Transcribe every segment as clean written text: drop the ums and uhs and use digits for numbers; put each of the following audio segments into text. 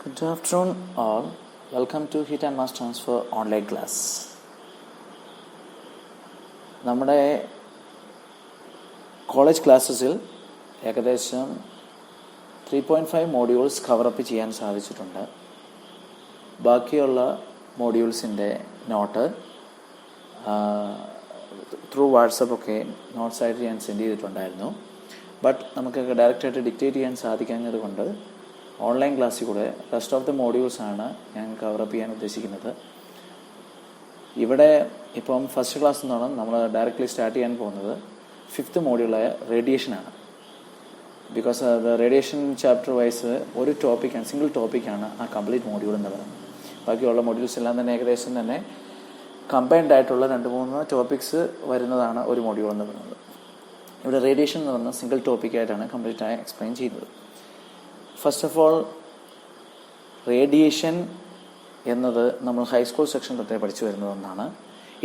Good afternoon all. Welcome to Heat and Mass Transfer online class. നമ്മുടെ college ക്ലാസ്സസിൽ ഏകദേശം 3.5 modules cover up ചെയ്യാൻ സാധിച്ചിട്ടുണ്ട്. ബാക്കിയുള്ള മോഡ്യൂൾസിൻ്റെ നോട്ട് ത്രൂ വാട്സപ്പ് ഒക്കെ നോട്ട്സായിട്ട് ഞാൻ സെൻഡ് ചെയ്തിട്ടുണ്ടായിരുന്നു. ബട്ട് നമുക്ക് ഡയറക്റ്റായിട്ട് ഡിക്റ്റേറ്റ് ചെയ്യാൻ സാധിക്കാഞ്ഞത് കൊണ്ട് ഓൺലൈൻ ക്ലാസ്സിൽ കൂടെ റെസ്റ്റ് ഓഫ് ദ മോഡ്യൂൾസാണ് ഞാൻ കവറപ്പ് ചെയ്യാൻ ഉദ്ദേശിക്കുന്നത്. ഇവിടെ ഇപ്പം ഫസ്റ്റ് ക്ലാസ് എന്ന് പറഞ്ഞാൽ നമ്മൾ ഡയറക്റ്റ്ലി സ്റ്റാർട്ട് ചെയ്യാൻ പോകുന്നത് 5th മോഡ്യൂളായ റേഡിയേഷനാണ്. Because the radiation chapter wise ഒരു ടോപ്പിക്കാണ്, സിംഗിൾ ടോപ്പിക്കാണ് ആ കംപ്ലീറ്റ് മോഡ്യൂൾ എന്ന് പറയുന്നത്. ബാക്കിയുള്ള മോഡ്യൂൾസ് എല്ലാം തന്നെ ഏകദേശം തന്നെ കമ്പൈൻഡ് ആയിട്ടുള്ള 2-3 ടോപ്പിക്സ് വരുന്നതാണ് ഒരു മോഡ്യൂൾ എന്ന് പറയുന്നത്. ഇവിടെ റേഡിയേഷൻ എന്ന് പറഞ്ഞാൽ സിംഗിൾ ടോപ്പിക്കായിട്ടാണ് കംപ്ലീറ്റ് ആയി എക്സ്പ്ലെയിൻ ചെയ്യുന്നത്. ഫസ്റ്റ് ഓഫ് ഓൾ, റേഡിയേഷൻ എന്നത് നമ്മൾ ഹൈസ്കൂൾ സെക്ഷൻ തൊട്ടേ പഠിച്ചു വരുന്നത് ഒന്നാണ്.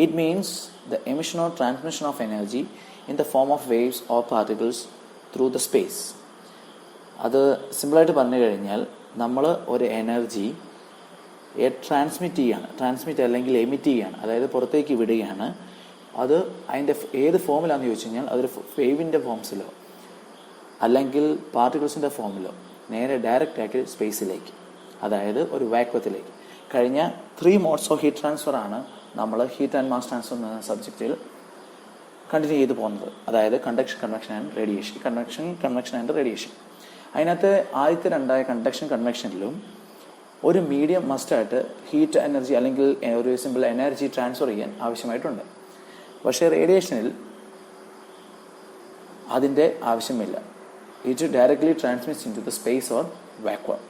It means the emission or transmission of energy in the form of waves or particles through the space. അത് സിമ്പിളായിട്ട് പറഞ്ഞു കഴിഞ്ഞാൽ നമ്മൾ ഒരു എനർജി ട്രാൻസ്മിറ്റ് അല്ലെങ്കിൽ എമിറ്റ് ചെയ്യുകയാണ്, അതായത് പുറത്തേക്ക് വിടുകയാണ്. അത് അതിൻ്റെ ഏത് ഫോമിലാണെന്ന് ചോദിച്ചു കഴിഞ്ഞാൽ അതൊരു വേവിൻ്റെ ഫോംസിലോ അല്ലെങ്കിൽ പാർട്ടിക്കിൾസിൻ്റെ ഫോമിലോ നേരെ ഡയറക്റ്റ് ആക്കി സ്പേസിലേക്ക്, അതായത് ഒരു വാക്വത്തിലേക്ക്. കഴിഞ്ഞ 3 മോഡ്സ് ഓഫ് ഹീറ്റ് ട്രാൻസ്ഫർ ആണ് നമ്മൾ ഹീറ്റ് ആൻഡ് മാസ് ട്രാൻസ്ഫർ എന്ന സബ്ജക്റ്റിൽ കണ്ടിന്യൂ ചെയ്ത് പോകുന്നത്. അതായത് conduction, convection and radiation. Convection and radiation. അതിനകത്ത് ആദ്യത്തെ 2 കണ്ടക്ഷൻ കൺവെക്ഷനിലും ഒരു മീഡിയം മസ്റ്റായിട്ട് ഹീറ്റ് എനർജി അല്ലെങ്കിൽ ഒരു സിമ്പിൾ എനർജി ട്രാൻസ്ഫർ ചെയ്യാൻ ആവശ്യമായിട്ടുണ്ട്. പക്ഷേ റേഡിയേഷനിൽ അതിൻ്റെ ആവശ്യമില്ല. It directly transmits into the space or vacuum.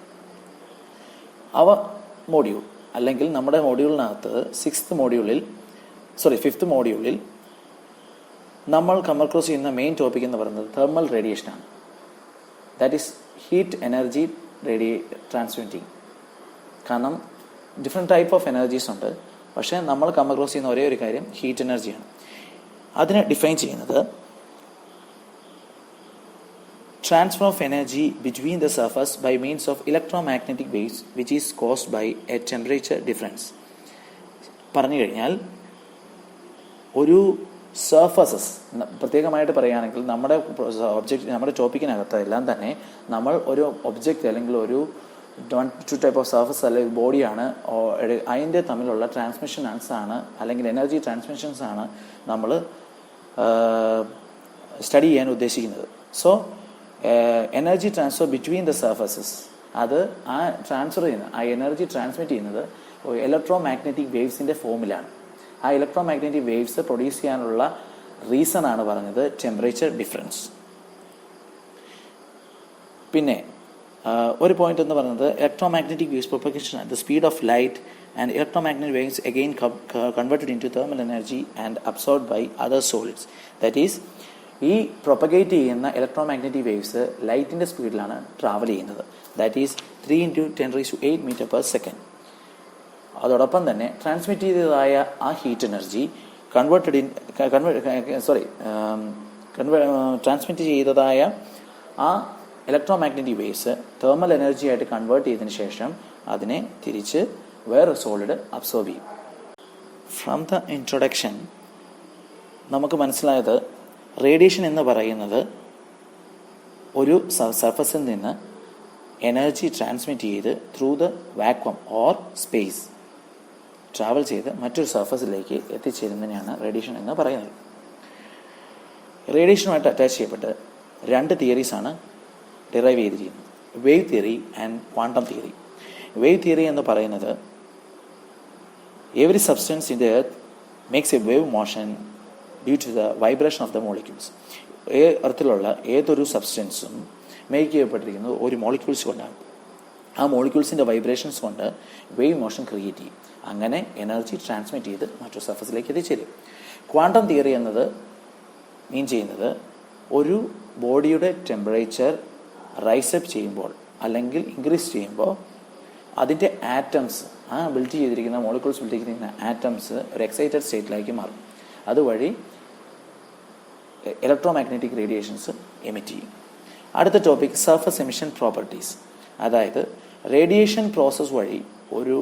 Module അല്ലെങ്കിൽ നമ്മുടെ മോഡ്യൂളിനകത്ത് 5th മോഡ്യൂളിൽ നമ്മൾ കവർ ക്രോസ് ചെയ്യുന്ന മെയിൻ ടോപ്പിക് എന്ന് പറയുന്നത് തെർമൽ റേഡിയേഷനാണ്. That is heat energy transmitting. കാരണം ഡിഫറെൻറ്റ് ടൈപ്പ് ഓഫ് എനർജീസ് ഉണ്ട്, പക്ഷേ നമ്മൾ കവർ ക്രോസ് ചെയ്യുന്ന ഒരേ ഒരു കാര്യം ഹീറ്റ് എനർജിയാണ്. അതിനെ ഡിഫൈൻ ചെയ്യുന്നത് transfer of energy between the surface by means of electromagnetic waves which is caused by a temperature difference. പറഞ്ഞു കഴിഞ്ഞാൽ ഒരു സർഫസസ് പ്രത്യേകമായിട്ട് പറയുകയാണെങ്കിൽ നമ്മുടെ ടോപ്പിക്കിനകത്ത് എല്ലാം തന്നെ നമ്മൾ ഒരു ഒബ്ജക്റ്റ് അല്ലെങ്കിൽ ഒരു 1-2 ടൈപ്പ് ഓഫ് സർഫസ് അല്ലെങ്കിൽ ബോഡിയാണ് അതിൻ്റെ തമ്മിലുള്ള ട്രാൻസ്മിഷൻസ് ആണ് അല്ലെങ്കിൽ എനർജി ട്രാൻസ്മിഷൻസ് ആണ് നമ്മൾ സ്റ്റഡി ചെയ്യാൻ ഉദ്ദേശിക്കുന്നത്. So energy transfer between the surfaces, അത് ആ എനർജി ട്രാൻസ്മിറ്റ് ചെയ്യുന്നത് ഇലക്ട്രോ മാഗ്നറ്റിക് വേവ്സിൻ്റെ ഫോമിലാണ്. ആ ഇലക്ട്രോ മാഗ്നറ്റിക് വേവ്സ് പ്രൊഡ്യൂസ് ചെയ്യാനുള്ള റീസൺ ആണ് പറഞ്ഞത് ടെമ്പറേച്ചർ ഡിഫറൻസ്. പിന്നെ ഒരു പോയിന്റ് എന്ന് പറയുന്നത് electromagnetic waves propagation at the speed of light and electromagnetic waves again converted into thermal energy and absorbed by other solids. That is ഈ propagate ചെയ്യുന്ന electromagnetic waves ലൈറ്റിൻ്റെ സ്പീഡിലാണ് travel ചെയ്യുന്നത്. That is 3 × 10⁸ metre per second. അതോടൊപ്പം തന്നെ transmit ചെയ്തതായ ആ heat energy transmit ചെയ്തതായ ആ electromagnetic waves thermal energy ആയിട്ട് കൺവേർട്ട് ചെയ്തതിന് ശേഷം അതിനെ തിരിച്ച് വേറൊരു സോളിഡ് അബ്സോർബ് ചെയ്യും. ഫ്രം ദ ഇൻട്രൊഡക്ഷൻ നമുക്ക് മനസ്സിലായത് റേഡിയേഷൻ എന്ന് പറയുന്നത് ഒരു സർഫസിൽ നിന്ന് എനർജി ട്രാൻസ്മിറ്റ് ചെയ്ത് through the vacuum or space travel ചെയ്ത് മറ്റൊരു സർഫസിലേക്ക് എത്തിച്ചേരുന്നതിനാണ് റേഡിയേഷൻ എന്ന് പറയുന്നത്. റേഡിയേഷനുമായിട്ട് അറ്റാച്ച് ചെയ്യപ്പെട്ട് 2 തിയറീസാണ് ഡിറൈവ് ചെയ്തിരിക്കുന്നത്: wave theory and quantum theory. Wave theory എന്ന് പറയുന്നത് every substance in the earth makes A wave motion due to the vibration of the molecules. എർത്തിലുള്ള ഏതൊരു സബ്സ്റ്റൻസും മേക്ക് ചെയ്യപ്പെട്ടിരിക്കുന്നത് ഒരു മോളിക്യൂൾസ് കൊണ്ടാണ്. ആ മോളിക്യൂൾസിൻ്റെ വൈബ്രേഷൻസ് കൊണ്ട് വേവ് മോഷൻ ക്രിയേറ്റ് ചെയ്യും. അങ്ങനെ എനർജി ട്രാൻസ്മിറ്റ് ചെയ്ത് മറ്റൊരു സർഫസിലേക്ക് എത്തിച്ചേരും. ക്വാണ്ടം തിയറി എന്നത് മീൻ ചെയ്യുന്നത് ഒരു ബോഡിയുടെ ടെമ്പറേച്ചർ റൈസപ്പ് ചെയ്യുമ്പോൾ അല്ലെങ്കിൽ ഇൻക്രീസ് ചെയ്യുമ്പോൾ അതിൻ്റെ ആറ്റംസ്, ആ ബിൽഡ് ചെയ്തിരിക്കുന്ന മോളിക്യൂൾസ് ബിൽഡ് ചെയ്തിരിക്കുന്ന ആറ്റംസ് ഒരു എക്സൈറ്റഡ് സ്റ്റേറ്റിലേക്ക് മാറും. അതുവഴി ഇലക്ട്രോ മാഗ്നറ്റിക് റേഡിയേഷൻസ് എമിറ്റ് ചെയ്യും. അടുത്ത ടോപ്പിക് സർഫസ് എമിഷൻ പ്രോപ്പർട്ടീസ്. അതായത് റേഡിയേഷൻ പ്രോസസ്സ് വഴി ഒരു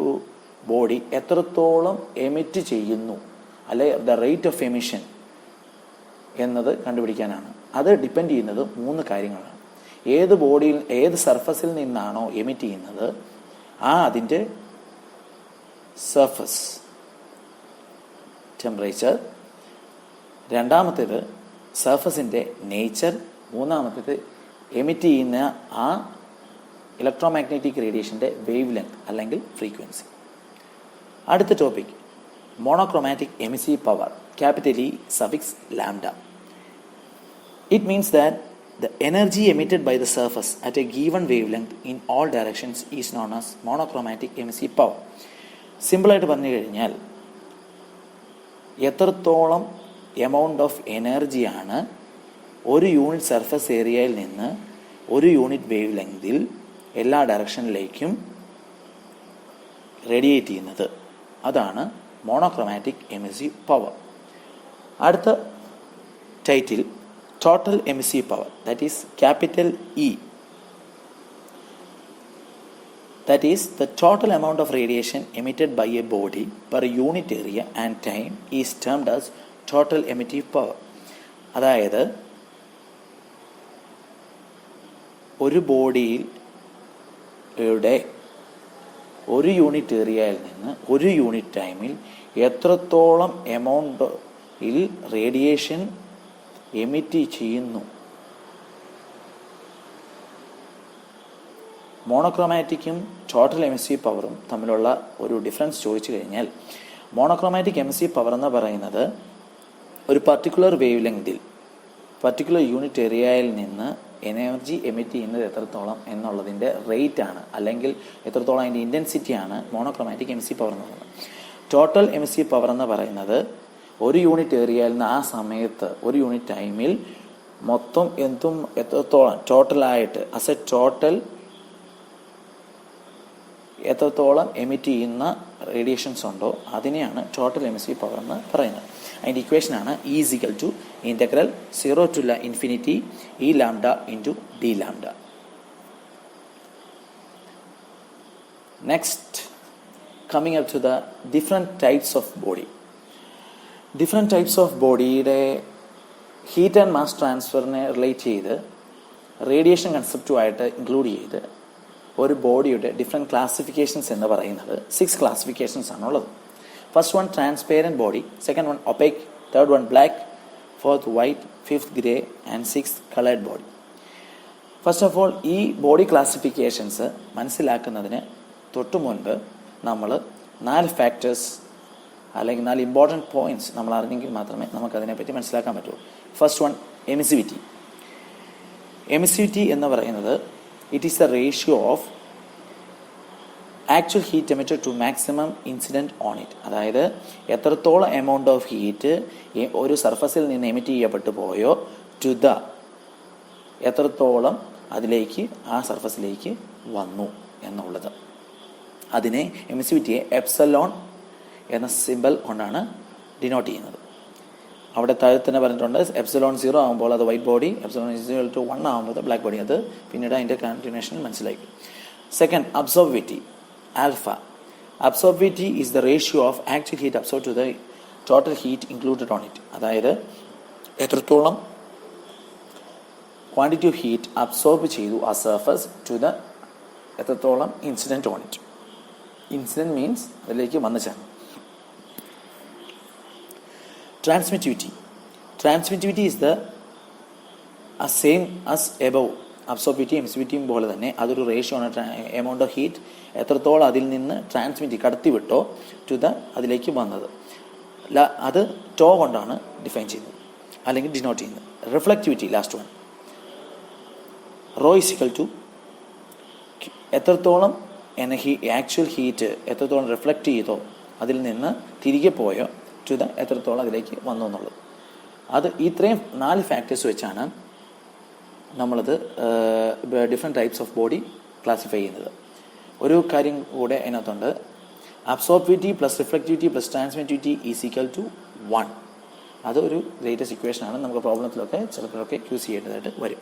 ബോഡി എത്രത്തോളം എമിറ്റ് ചെയ്യുന്നു, അല്ലെ ദ റേറ്റ് ഓഫ് എമിഷൻ എന്നത് കണ്ടുപിടിക്കാനാണ്. അത് ഡിപ്പെൻഡ് ചെയ്യുന്നത് 3 കാര്യങ്ങളാണ്. ഏത് ബോഡിയിൽ ഏത് സർഫസിൽ നിന്നാണോ എമിറ്റ് ചെയ്യുന്നത് അതിൻ്റെ സർഫസ് ടെമ്പറേച്ചർ, രണ്ടാമത്തേത് സർഫസിൻ്റെ നേച്ചർ, മൂന്നാമത്തേത് എമിറ്റ് ചെയ്യുന്ന ആ ഇലക്ട്രോമാഗ്നറ്റിക് റേഡിയേഷൻ്റെ വേവ് ലെങ്ത് അല്ലെങ്കിൽ ഫ്രീക്വൻസി. അടുത്ത topic monochromatic emissive power, capital E suffix lambda. It means that the energy emitted by the surface at a given wavelength in all directions is known as monochromatic emissive power. സിമ്പിളായിട്ട് പറഞ്ഞു കഴിഞ്ഞാൽ എത്രത്തോളം amount of എനർജിയാണ് ഒരു unit surface ഏരിയയിൽ നിന്ന് ഒരു unit wave ലെങ്തിൽ എല്ലാ ഡയറക്ഷനിലേക്കും റേഡിയേറ്റ് ചെയ്യുന്നത്, അതാണ് മോണോക്രോമാറ്റിക് എമിസീവ് പവർ. അടുത്ത title total emissive power, that is capital E. That is, the total amount of radiation emitted by a body per unit area and time is termed as total emittive power. അതായത് ഒരു ബോഡിയുടെ ഒരു unit ഏരിയയിൽ നിന്ന് ഒരു unit ടൈമിൽ എത്രത്തോളം എമൗണ്ടിൽ radiation emit ചെയ്യുന്നു. മോണോക്രോമാറ്റിക്കും ടോട്ടൽ എമിസീവ് പവറും തമ്മിലുള്ള ഒരു ഡിഫറൻസ് ചോദിച്ചു കഴിഞ്ഞാൽ, മോണോക്രോമാറ്റിക് എമിസീവ് പവർ എന്ന് പറയുന്നത് ഒരു പർട്ടിക്കുലർ വേവ് ലെങ്തിൽ പർട്ടിക്കുലർ യൂണിറ്റ് ഏരിയയിൽ നിന്ന് എനർജി എമിറ്റ് ചെയ്യുന്നത് എത്രത്തോളം എന്നുള്ളതിൻ്റെ റേറ്റ് ആണ്, അല്ലെങ്കിൽ എത്രത്തോളം അതിൻ്റെ ഇൻറ്റൻസിറ്റിയാണ് മോണോക്രോമാറ്റിക് എമിസീവ് പവർ എന്ന് പറയുന്നത്. ടോട്ടൽ എമിസീവ് പവർ എന്ന് പറയുന്നത് ഒരു യൂണിറ്റ് ഏരിയയിൽ നിന്ന് ആ സമയത്ത് ഒരു യൂണിറ്റ് ടൈമിൽ മൊത്തം എത്രത്തോളം ടോട്ടലായിട്ട് ആസ് എ ടോട്ടൽ എത്രത്തോളം എമിറ്റ് ചെയ്യുന്ന റേഡിയേഷൻസ് ഉണ്ടോ അതിനെയാണ് ടോട്ടൽ എമിസീവ് പവർ എന്ന് പറയുന്നത്. അതിൻ്റെ ഇക്വേഷനാണ് is equal to integral 0 to infinity E lambda into D lambda. Next coming up to the different types of body. Different types of ബോഡിയുടെ ഹീറ്റ് ആൻഡ് മാസ് ട്രാൻസ്ഫറിനെ റിലേറ്റ് ചെയ്ത് റേഡിയേഷൻ കൺസെപ്റ്റുമായിട്ട് ഇൻക്ലൂഡ് ചെയ്ത് ഒരു ബോഡിയുടെ ഡിഫറെൻറ്റ് ക്ലാസിഫിക്കേഷൻസ് എന്ന് പറയുന്നത് 6 ക്ലാസിഫിക്കേഷൻസ് ആണുള്ളത്. First one transparent body, second one opaque, third one black, fourth white, fifth grey and sixth coloured body. First of all ഈ ബോഡി ക്ലാസിഫിക്കേഷൻസ് മനസ്സിലാക്കുന്നതിന് തൊട്ടു മുൻപ് നമ്മൾ 4 ഫാക്ടേഴ്സ് അല്ലെങ്കിൽ 4 ഇമ്പോർട്ടൻറ്റ് പോയിൻറ്റ്സ് നമ്മൾ അറിഞ്ഞെങ്കിൽ മാത്രമേ നമുക്കതിനെപ്പറ്റി മനസ്സിലാക്കാൻ പറ്റുള്ളൂ. First one emissivity. എമിസിവിറ്റി എന്ന് പറയുന്നത് it is the ratio of actual heat emitted to maximum incident on it. അതായത് എത്രത്തോളം എമൗണ്ട് ഓഫ് ഹീറ്റ് ഒരു സർഫസിൽ നിന്ന് എമിറ്റ് ചെയ്യപ്പെട്ടു പോയോ ടു ദ എത്രത്തോളം അതിലേക്ക് ആ സർഫസിലേക്ക് വന്നു എന്നുള്ളത്. അതിനെ എമിസിവിറ്റിയെ എപ്സലോൺ എന്ന സിമ്പൽ കൊണ്ടാണ് ഡിനോട്ട് ചെയ്യുന്നത്. അവിടെ താഴെ തന്നെ പറഞ്ഞിട്ടുണ്ട് എപ്സിലോൺ 0 ആകുമ്പോൾ അത് വൈറ്റ് ബോഡി, എപ്സിലോൺ 1 ആകുമ്പോൾ ബ്ലാക്ക് ബോഡി. അത് പിന്നീട് അതിൻ്റെ കണ്ടിന്യൂഷൻ മനസ്സിലാക്കി. Second absorbivity alpha. Absorbivity is the ratio of actual heat absorb to the total heat included on it. അതായത് എത്രത്തോളം ക്വാണ്ടിറ്റി ഓഫ് ഹീറ്റ് അബ്സോർബ് ചെയ്തു ആ സർഫസ് ടു ദ എത്രത്തോളം incident on it. Incident means അതിലേക്ക് വന്നു ചേർന്നു. Transmittivity. Transmittivity is the same as above. അബ്സോർബിവിറ്റി എമിസിവിറ്റിയും പോലെ തന്നെ അതൊരു റേഷ്യോ ആണ്. എമൗണ്ട് ഓഫ് ഹീറ്റ് എത്രത്തോളം അതിൽ നിന്ന് ട്രാൻസ്മിറ്റ് കടത്തിവിട്ടോ ടു ദ അതിലേക്ക് വന്നത്. അത് ടോ കൊണ്ടാണ് ഡിഫൈൻ ചെയ്യുന്നത് അല്ലെങ്കിൽ ഡിനോട്ട് ചെയ്യുന്നത്. Reflectivity last one. Rho is equal to എത്രത്തോളം ആക്ച്വൽ ഹീറ്റ് എത്രത്തോളം റിഫ്ലക്റ്റ് ചെയ്തോ അതിൽ നിന്ന് തിരികെ പോയോ ടു ദ എത്രത്തോളം അതിലേക്ക് വന്നു എന്നുള്ളത്. അത് ഇത്രയും 4 ഫാക്ടേഴ്സ് വെച്ചാണ് നമ്മളത് different types of body classify ചെയ്യുന്നത്. ഒരു കാര്യം കൂടെ അതിനകത്തുണ്ട്. Absorbivity plus reflectivity plus transmittivity is equal to 1. അതൊരു ലേറ്റസ്റ്റ് ഇക്വേഷനാണ്. നമുക്ക് പ്രോബ്ലത്തിലൊക്കെ ചിലപ്പോഴൊക്കെ യൂസ് ചെയ്യേണ്ടതായിട്ട് വരും.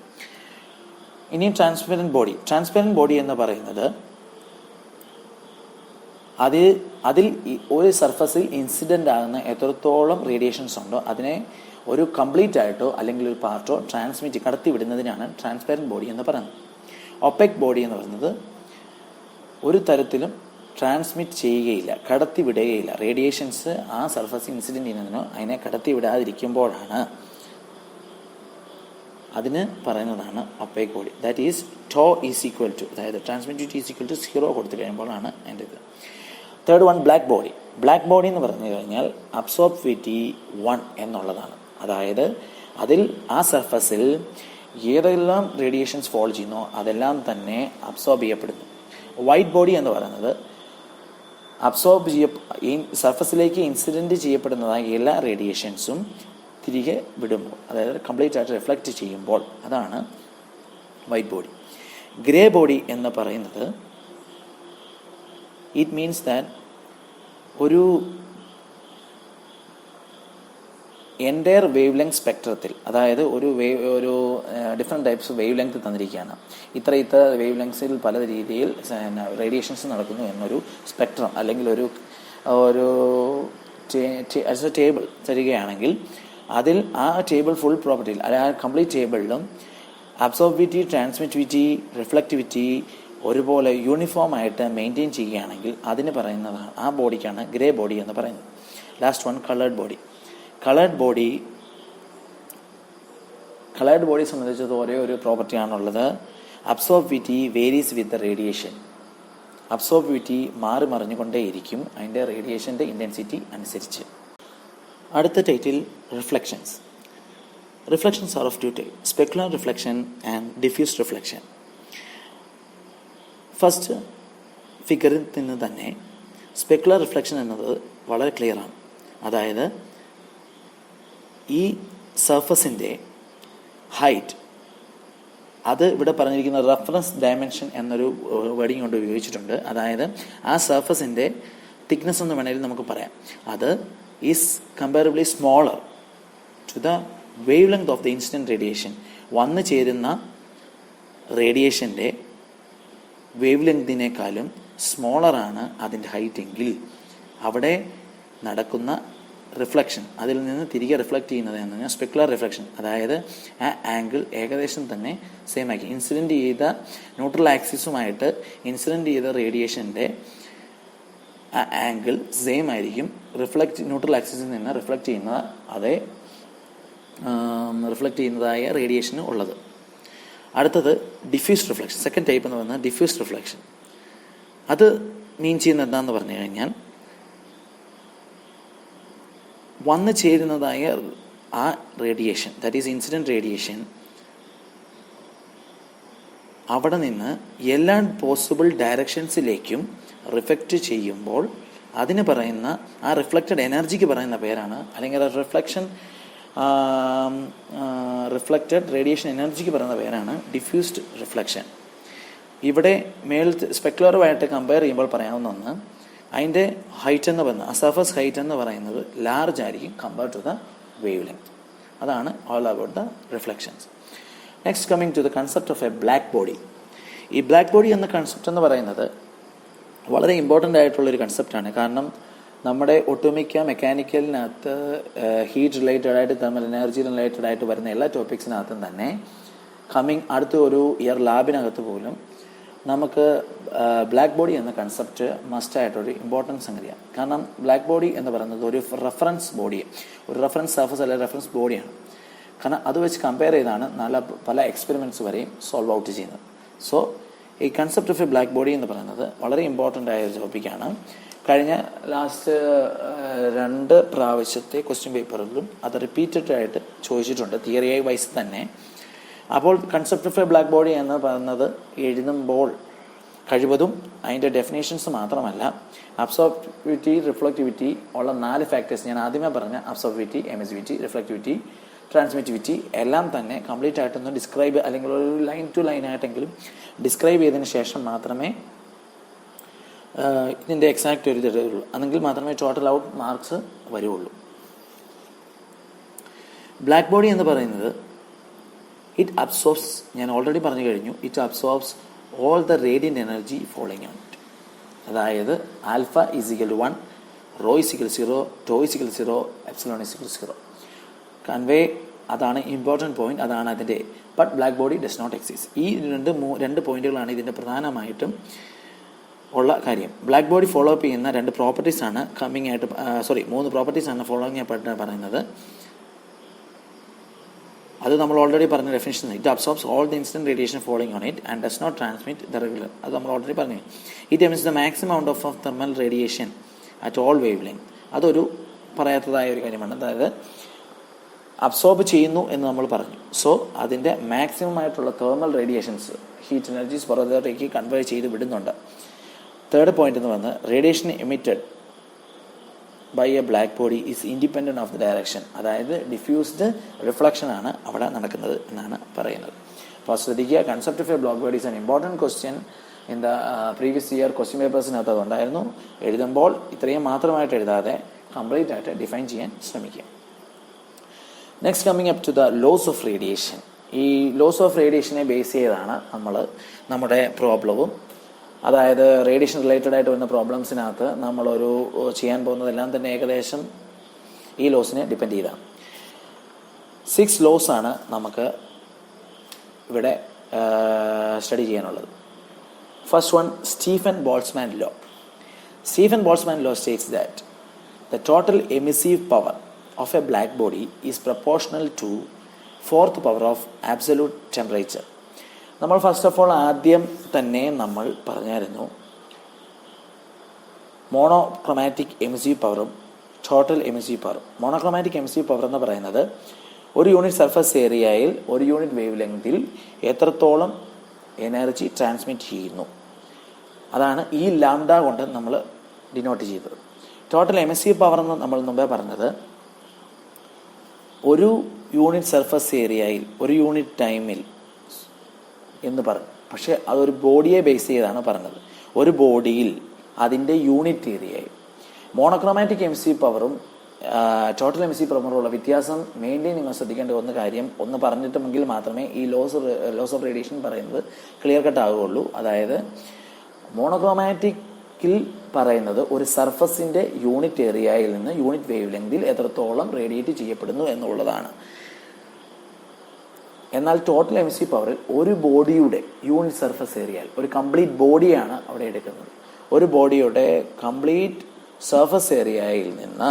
ഇനിയും ട്രാൻസ്പെറൻറ്റ് ബോഡി. ട്രാൻസ്പെറൻറ്റ് ബോഡി എന്ന് പറയുന്നത് അതിൽ ഒരു സർഫസിൽ ഇൻസിഡൻ്റ് ആകുന്ന എത്രത്തോളം റേഡിയേഷൻസ് ഉണ്ടോ അതിനെ ഒരു കംപ്ലീറ്റ് ആയിട്ടോ അല്ലെങ്കിൽ ഒരു പാർട്ടോ കടത്തി വിടുന്നതിനാണ് ട്രാൻസ്പെറൻറ്റ് ബോഡി എന്ന് പറയുന്നത്. ഒപ്പെക് ബോഡി എന്ന് പറയുന്നത് ഒരു തരത്തിലും ട്രാൻസ്മിറ്റ് ചെയ്യുകയില്ല, കടത്തി വിടുകയില്ല. റേഡിയേഷൻസ് ആ സർഫസ് ഇൻസിഡൻ്റ് ചെയ്യുന്നതിനോ അതിനെ കടത്തി വിടാതിരിക്കുമ്പോഴാണ് അതിന് പറയുന്നതാണ് opaque body. That is tau is equal to, അതായത് ട്രാൻസ്മിറ്റിവിറ്റി ഈസ് ഈക്വൽ ടു 0 കൊടുത്തു കഴിയുമ്പോഴാണ് അതിൻ്റെ ഇത്. Third one black body. Black body എന്ന് പറഞ്ഞു കഴിഞ്ഞാൽ അബ്സോർബിവിറ്റി 1 എന്നുള്ളതാണ്. അതായത് അതിൽ ആ സർഫസിൽ ഏതെല്ലാം റേഡിയേഷൻസ് ഫോൾ ചെയ്യുന്നോ അതെല്ലാം തന്നെ അബ്സോർബ് ചെയ്യപ്പെടുന്നു. വൈറ്റ് ബോഡി എന്ന് പറയുന്നത് സർഫസിലേക്ക് ഇൻസിഡൻറ്റ് ചെയ്യപ്പെടുന്നതായ എല്ലാ റേഡിയേഷൻസും തിരികെ വിടുമ്പോൾ, അതായത് കംപ്ലീറ്റ് ആയിട്ട് റിഫ്ലക്റ്റ് ചെയ്യുമ്പോൾ, അതാണ് വൈറ്റ് ബോഡി. ഗ്രേ ബോഡി എന്ന് പറയുന്നത് ഇറ്റ് മീൻസ് ദാറ്റ് ഒരു എൻ്റയർ വേവ് ലെങ്ത് സ്പെക്ട്രത്തിൽ, അതായത് ഒരു ഡിഫറെൻറ്റ് ടൈപ്സ് വേവ് ലെങ്ത് തന്നിരിക്കുകയാണ്. ഇത്ര വേവ് ലെങ്സിൽ പല രീതിയിൽ റേഡിയേഷൻസ് നടക്കുന്നു എന്നൊരു സ്പെക്ട്രം അല്ലെങ്കിൽ ഒരു ടേബിൾ തരികയാണെങ്കിൽ അതിൽ ആ ടേബിൾ ഫുൾ പ്രോപ്പർട്ടിയിൽ, ആ കംപ്ലീറ്റ് ടേബിളിലും അബ്സോർബിവിറ്റി, ട്രാൻസ്മിറ്റിവിറ്റി, റിഫ്ലക്റ്റിവിറ്റി ഒരുപോലെ യൂണിഫോം ആയിട്ട് മെയിൻറ്റെയിൻ ചെയ്യുകയാണെങ്കിൽ അതിന് പറയുന്നതാണ്, ആ ബോഡിക്കാണ് ഗ്രേ ബോഡി എന്ന് പറയുന്നത്. Last one coloured body. Coloured body സംബന്ധിച്ചത് ഒരേ ഒരു പ്രോപ്പർട്ടിയാണുള്ളത്. Absorbivity varies with the radiation. Absorbivity മാറി മറിഞ്ഞുകൊണ്ടേയിരിക്കും അതിൻ്റെ റേഡിയേഷൻ്റെ ഇൻറ്റൻസിറ്റി അനുസരിച്ച്. അടുത്ത title reflections. Reflections are of two type, specular reflection and diffused reflection. First ഫിഗറിൽ നിന്ന് തന്നെ സ്പെക്കുലർ റിഫ്ലക്ഷൻ എന്നത് വളരെ ക്ലിയറാണ്. അതായത് ഈ സർഫസിൻ്റെ ഹൈറ്റ്, അത് ഇവിടെ പറഞ്ഞിരിക്കുന്ന റെഫറൻസ് ഡയമെൻഷൻ എന്നൊരു വേർഡിങ് കൊണ്ട് ഉപയോഗിച്ചിട്ടുണ്ട്. അതായത് ആ സർഫസിൻ്റെ തിക്നെസ് എന്ന് വേണമെങ്കിൽ നമുക്ക് പറയാം. അത് is comparably smaller to the wavelength of the incident radiation. വന്നു ചേരുന്ന റേഡിയേഷൻ്റെ വേവ് ലെങ്തിനേക്കാളും സ്മോളറാണ് അതിൻ്റെ ഹൈറ്റ് എങ്കിൽ അവിടെ നടക്കുന്ന റിഫ്ലക്ഷൻ, അതിൽ നിന്ന് തിരികെ റിഫ്ലക്റ്റ് ചെയ്യുന്നത് എന്ന് പറഞ്ഞാൽ സ്പെക്കുലർ റിഫ്ലക്ഷൻ. അതായത് ആ ആംഗിൾ ഏകദേശം തന്നെ സെയിം ആക്കി, ഇൻസിഡൻറ്റ് ചെയ്ത ന്യൂട്രൽ ആക്സിസുമായിട്ട് ഇൻസിഡൻറ്റ് ചെയ്ത റേഡിയേഷൻ്റെ ആ ആംഗിൾ സെയിം ആയിരിക്കും ന്യൂട്രൽ ആക്സിസിൽ നിന്ന് റിഫ്ലക്റ്റ് ചെയ്യുന്നതായ റേഡിയേഷന് ഉള്ളത്. അടുത്തത് ഡിഫ്യൂസ്ഡ് റിഫ്ലക്ഷൻ. സെക്കൻഡ് ടൈപ്പ് എന്ന് പറയുന്നത് ഡിഫ്യൂസ്ഡ് റിഫ്ലക്ഷൻ. അത് മീൻ ചെയ്യുന്നത് എന്താണെന്ന് പറഞ്ഞു കഴിഞ്ഞാൽ വന്നു ചേരുന്നതായ ആ radiation, that is incident radiation, അവിടെ നിന്ന് എല്ലാ പോസിബിൾ ഡയറക്ഷൻസിലേക്കും റിഫ്ലക്റ്റ് ചെയ്യുമ്പോൾ അതിന് പറയുന്ന ആ റിഫ്ലക്റ്റഡ് എനർജിക്ക് പറയുന്ന പേരാണ്, അല്ലെങ്കിൽ റിഫ്ലക്റ്റഡ് റേഡിയേഷൻ എനർജിക്ക് പറയുന്ന പേരാണ് ഡിഫ്യൂസ്ഡ് റിഫ്ലക്ഷൻ. ഇവിടെ സ്പെക്കുലറുമായിട്ട് കമ്പയർ ചെയ്യുമ്പോൾ പറയാവുന്ന ഒന്ന്, അതിൻ്റെ ഹൈറ്റ് എന്ന് പറയുന്നത്, ആ സർഫസ് ഹൈറ്റ് എന്ന് പറയുന്നത് ലാർജ് ആയിരിക്കും compare to the wavelength. അതാണ് all about the reflections. Next coming to the concept of a black body. ഈ ബ്ലാക്ക് ബോഡി എന്ന കൺസെപ്റ്റ് എന്ന് പറയുന്നത് വളരെ ഇമ്പോർട്ടൻ്റ് ആയിട്ടുള്ളൊരു കൺസെപ്റ്റാണ്. കാരണം നമ്മുടെ ഒട്ടുമിക്ക മെക്കാനിക്കലിനകത്ത് ഹീറ്റ് റിലേറ്റഡ് ആയിട്ട്, തെർമൽ എനർജി റിലേറ്റഡ് ആയിട്ട് വരുന്ന എല്ലാ ടോപ്പിക്സിനകത്തും തന്നെ അടുത്ത ഒരു ഇയർ ലാബിനകത്ത് പോലും നമുക്ക് ബ്ലാക്ക് ബോഡി എന്ന കൺസെപ്റ്റ് മസ്റ്റായിട്ടൊരു ഇമ്പോർട്ടൻസ് സംഗതിയാണ്. കാരണം ബ്ലാക്ക് ബോഡി എന്ന് പറയുന്നത് ഒരു റെഫറൻസ് സർഫസ് അല്ലെങ്കിൽ റെഫറൻസ് ബോഡിയാണ്. കാരണം അത് വെച്ച് കമ്പയർ ചെയ്താണ് പല എക്സ്പെരിമെൻറ്റ്സ് വരെയും സോൾവ് ഔട്ട് ചെയ്യുന്നത്. സോ ഈ concept of a black body എന്ന് പറയുന്നത് വളരെ ഇമ്പോർട്ടൻ്റ് ആയ ഒരു ടോപ്പിക്കാണ്. കഴിഞ്ഞ ലാസ്റ്റ് 2 പ്രാവശ്യത്തെ ക്വസ്റ്റ്യൻ പേപ്പറിലും അത് റിപ്പീറ്റഡ് ആയിട്ട് ചോദിച്ചിട്ടുണ്ട്, തിയറി വൈസ് തന്നെ. അപ്പോൾ concept of a black body എന്ന് പറയുന്നത് എഴുതുമ്പോൾ കഴിവതും അതിൻ്റെ ഡെഫിനേഷൻസ് മാത്രമല്ല, അബ്സോർബിവിറ്റി, റിഫ്ലക്റ്റിവിറ്റി ഉള്ള 4 ഫാക്ടേഴ്സ് ഞാൻ ആദ്യമേ പറഞ്ഞ അബ്സോർബിവിറ്റി, എമിസിവിറ്റി, റിഫ്ലക്റ്റിവിറ്റി, ട്രാൻസ്മിറ്റിവിറ്റി എല്ലാം തന്നെ കംപ്ലീറ്റ് ആയിട്ടൊന്ന് ഡിസ്ക്രൈബ്, അല്ലെങ്കിൽ ഒരു ലൈൻ ടു ലൈൻ ആയിട്ടെങ്കിലും ഡിസ്ക്രൈബ് ചെയ്തതിന് ശേഷം മാത്രമേ ഇതിൻ്റെ എക്സാക്റ്റ് ഒരു തരുള്ളൂ. അല്ലെങ്കിൽ മാത്രമേ ടോട്ടൽ ഔട്ട് മാർക്സ് വരുള്ളൂ. ബ്ലാക്ക് ബോഡി എന്ന് പറയുന്നത് ഇറ്റ് അബ്സോർബ്സ്, ഞാൻ ഓൾറെഡി പറഞ്ഞു കഴിഞ്ഞു, it absorbs all the radiant energy following on it. അതായത് alpha is equal 1, rho is equal 0, tau is equal 0, epsilon is equal 0. Convey അതാണ് ഇമ്പോർട്ടൻറ്റ് പോയിന്റ്, അതാണ് അതിൻ്റെ. But black body does not exist. ഈ രണ്ട് പോയിന്റുകളാണ് ഇതിൻ്റെ പ്രധാനമായിട്ടും ഉള്ള കാര്യം. ബ്ലാക്ക് ബോഡി ഫോളോ അപ്പ് ചെയ്യുന്ന 2 പ്രോപ്പർട്ടീസാണ് മൂന്ന് പ്രോപ്പർട്ടീസാണ് ഫോളോയിങ് ആയിട്ട് പറയുന്നത്. അത് നമ്മൾ ഓൾറെഡി പറഞ്ഞ definition. It absorbs all the incident radiation following on it and does not transmit the regular. അത് നമ്മൾ ഓൾറെഡി പറഞ്ഞു. It emits the maximum amount of thermal radiation at all wavelength. അതൊരു പറയാത്തതായ ഒരു കാര്യമാണ്. അതായത് അബ്സോർബ് ചെയ്യുന്നു എന്ന് നമ്മൾ പറഞ്ഞു. സോ അതിൻ്റെ മാക്സിമം ആയിട്ടുള്ള തെർമൽ റേഡിയേഷൻസ്, ഹീറ്റ് എനർജീസ് പുറത്തേക്ക് കൺവേ ചെയ്ത് വിടുന്നുണ്ട്. തേർഡ് പോയിന്റ് എന്ന് പറഞ്ഞാൽ radiation emitted by a black body is independent of the direction. അതായത് ഡിഫ്യൂസ്ഡ് റിഫ്ലക്ഷൻ ആണ് അവിടെ നടക്കുന്നത് എന്നാണ് പറയുന്നത്. അപ്പോൾ ശ്രദ്ധിക്കുക, concept of a black body is an important question in the previous year question പേപ്പേഴ്സിനകത്ത് അതുണ്ടായിരുന്നു. എഴുതുമ്പോൾ ഇത്രയും മാത്രമായിട്ട് എഴുതാതെ കംപ്ലീറ്റ് ആയിട്ട് ഡിഫൈൻ ചെയ്യാൻ ശ്രമിക്കുക. Next coming up to the laws of radiation. ഈ ലോസ് ഓഫ് റേഡിയേഷനെ ബേസ് ചെയ്താണ് നമ്മുടെ പ്രോബ്ലവും. അതായത് റേഡിയേഷൻ റിലേറ്റഡ് ആയിട്ട് വരുന്ന പ്രോബ്ലംസിനകത്ത് നമ്മളൊരു ചെയ്യാൻ പോകുന്നതെല്ലാം തന്നെ ഏകദേശം ഈ ലോസിനെ ഡിപ്പെൻഡ് ചെയ്താണ്. 6 ലോസ് ആണ് നമുക്ക് ഇവിടെ സ്റ്റഡി ചെയ്യാനുള്ളത്. First one, Stefan Boltzmann law. Stefan Boltzmann law states that the total emissive power of a black body is proportional to 4th power of absolute temperature. നമ്മൾ ഫസ്റ്റ് ഓഫ് ഓൾ ആദ്യം തന്നെ നമ്മൾ പറഞ്ഞായിരുന്നു monochromatic emissive പവറും total emissive പവറും. Monochromatic emissive power എന്ന് പറയുന്നത് ഒരു യൂണിറ്റ് സർഫസ് ഏരിയയിൽ ഒരു യൂണിറ്റ് വേവ് ലെങ്തിൽ എത്രത്തോളം എനർജി ട്രാൻസ്മിറ്റ് ചെയ്യുന്നു, അതാണ് ഈ ലാംഡ കൊണ്ട് നമ്മൾ ഡിനോട്ട് ചെയ്തത്. ടോട്ടൽ എമിസീവ് പവർ എന്ന് നമ്മൾ മുമ്പേ പറഞ്ഞത് ഒരു യൂണിറ്റ് സർഫസ് ഏരിയയിൽ ഒരു യൂണിറ്റ് ടൈമിൽ എന്ന് പറഞ്ഞു. പക്ഷേ അതൊരു ബോഡിയെ ബേസ് ചെയ്താണ് പറഞ്ഞത്. ഒരു ബോഡിയിൽ അതിൻ്റെ യൂണിറ്റ് ഏരിയയിൽ. മോണോക്രോമാറ്റിക് എമിസീവ് പവറും ടോട്ടൽ എമിസീവ് പവറുള്ള വ്യത്യാസം മെയിൻറ്റെയിൻ നിങ്ങൾ ശ്രദ്ധിക്കേണ്ട കാര്യം ഒന്ന് പറഞ്ഞിട്ടുമെങ്കിൽ മാത്രമേ ഈ ലോസ് ഓഫ് റേഡിയേഷൻ പറയുന്നത് ക്ലിയർ കട്ട് ആവുകയുള്ളൂ. അതായത് മോണോക്രോമാറ്റിക്കിൽ പറയുന്നത് ഒരു സർഫസിൻ്റെ യൂണിറ്റ് ഏരിയയിൽ നിന്ന് യൂണിറ്റ് വേവ് ലെങ്തിൽ എത്രത്തോളം റേഡിയേറ്റ് ചെയ്യപ്പെടുന്നു എന്നുള്ളതാണ്. എന്നാൽ ടോട്ടൽ എമിസീവ് പവറിൽ ഒരു ബോഡിയുടെ യൂണിറ്റ് സർഫസ് ഏരിയയിൽ ഒരു കംപ്ലീറ്റ് ബോഡിയാണ് അവിടെ എടുക്കുന്നത്. ഒരു ബോഡിയുടെ കംപ്ലീറ്റ് സർഫസ് ഏരിയയിൽ നിന്ന്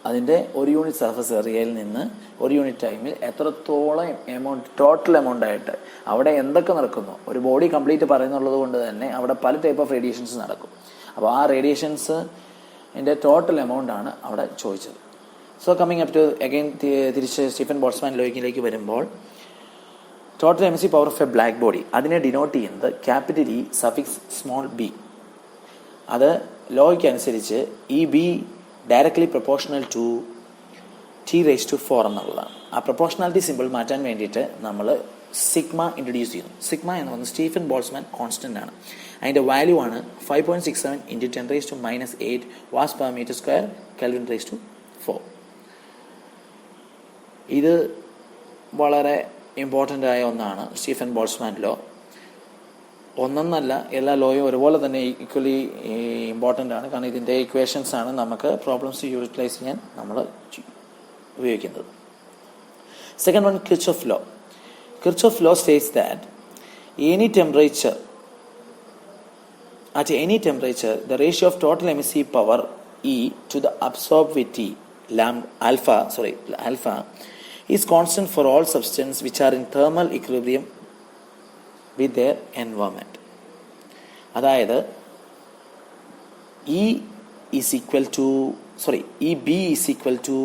അതിൻ്റെ ഒരു യൂണിറ്റ് സർഫസ് ഏരിയയിൽ നിന്ന് ഒരു യൂണിറ്റ് ടൈമിൽ എത്രത്തോളം എമൗണ്ട് ടോട്ടൽ എമൗണ്ട് ആയിട്ട് അവിടെ എന്തൊക്കെ നടക്കുന്നു, ഒരു ബോഡി കംപ്ലീറ്റ് പറയുന്നുള്ളത് കൊണ്ട് തന്നെ അവിടെ പല ടൈപ്പ് ഓഫ് റേഡിയേഷൻസ് നടക്കും. അപ്പോൾ ആ റേഡിയേഷൻസിൻ്റെ ടോട്ടൽ എമൗണ്ട് ആണ് അവിടെ ചോദിച്ചത്. So coming up to again തിരിച്ച് സ്റ്റീഫൻ ബോൾട്ട്സ്മാൻ ലോയിലേക്ക് വരുമ്പോൾ total emissive power of a black body അതിനെ ഡിനോട്ട് ചെയ്യുന്നത് capital E suffix small B. അത് ലോയ്ക്ക് അനുസരിച്ച് ഈ be directly proportional to T⁴ എന്നുള്ളതാണ്. ആ പ്രൊപ്പോർഷണാലിറ്റി സിമ്പിൾ മാറ്റാൻ വേണ്ടിയിട്ട് നമ്മൾ സിഗ്മ ഇൻട്രൊഡ്യൂസ് ചെയ്യുന്നു. സിഗ്മ എന്ന് പറയുന്നത് സ്റ്റീഫൻ ബോൾട്ട്സ്മാൻ കോൺസ്റ്റൻ്റ് ആണ്. അതിൻ്റെ വാല്യൂ ആണ് 5.67 × 10⁻⁸ watts per metre square Kelvin⁴. ഇത് വളരെ ഇമ്പോർട്ടൻ്റ് ആയ ഒന്നാണ് സ്റ്റീഫൻ ബോൾട്ട്സ്മാൻ ലോ. ഒന്നൊന്നല്ല, എല്ലാ ലോയും ഒരുപോലെ തന്നെ ഈക്വലി ഇമ്പോർട്ടൻ്റ് ആണ്. കാരണം ഇതിൻ്റെ ഇക്വേഷൻസ് ആണ് നമുക്ക് പ്രോബ്ലംസ് യൂട്ടിലൈസ് ചെയ്യാൻ നമ്മൾ ഉപയോഗിക്കുന്നത്. Second one, Kirchhoff law. Kirchhoff law states that at any temperature the ratio of total emissive power E to the absorptivity alpha is constant for all substances which are in thermal equilibrium with their environment. അതായത് EB is equal to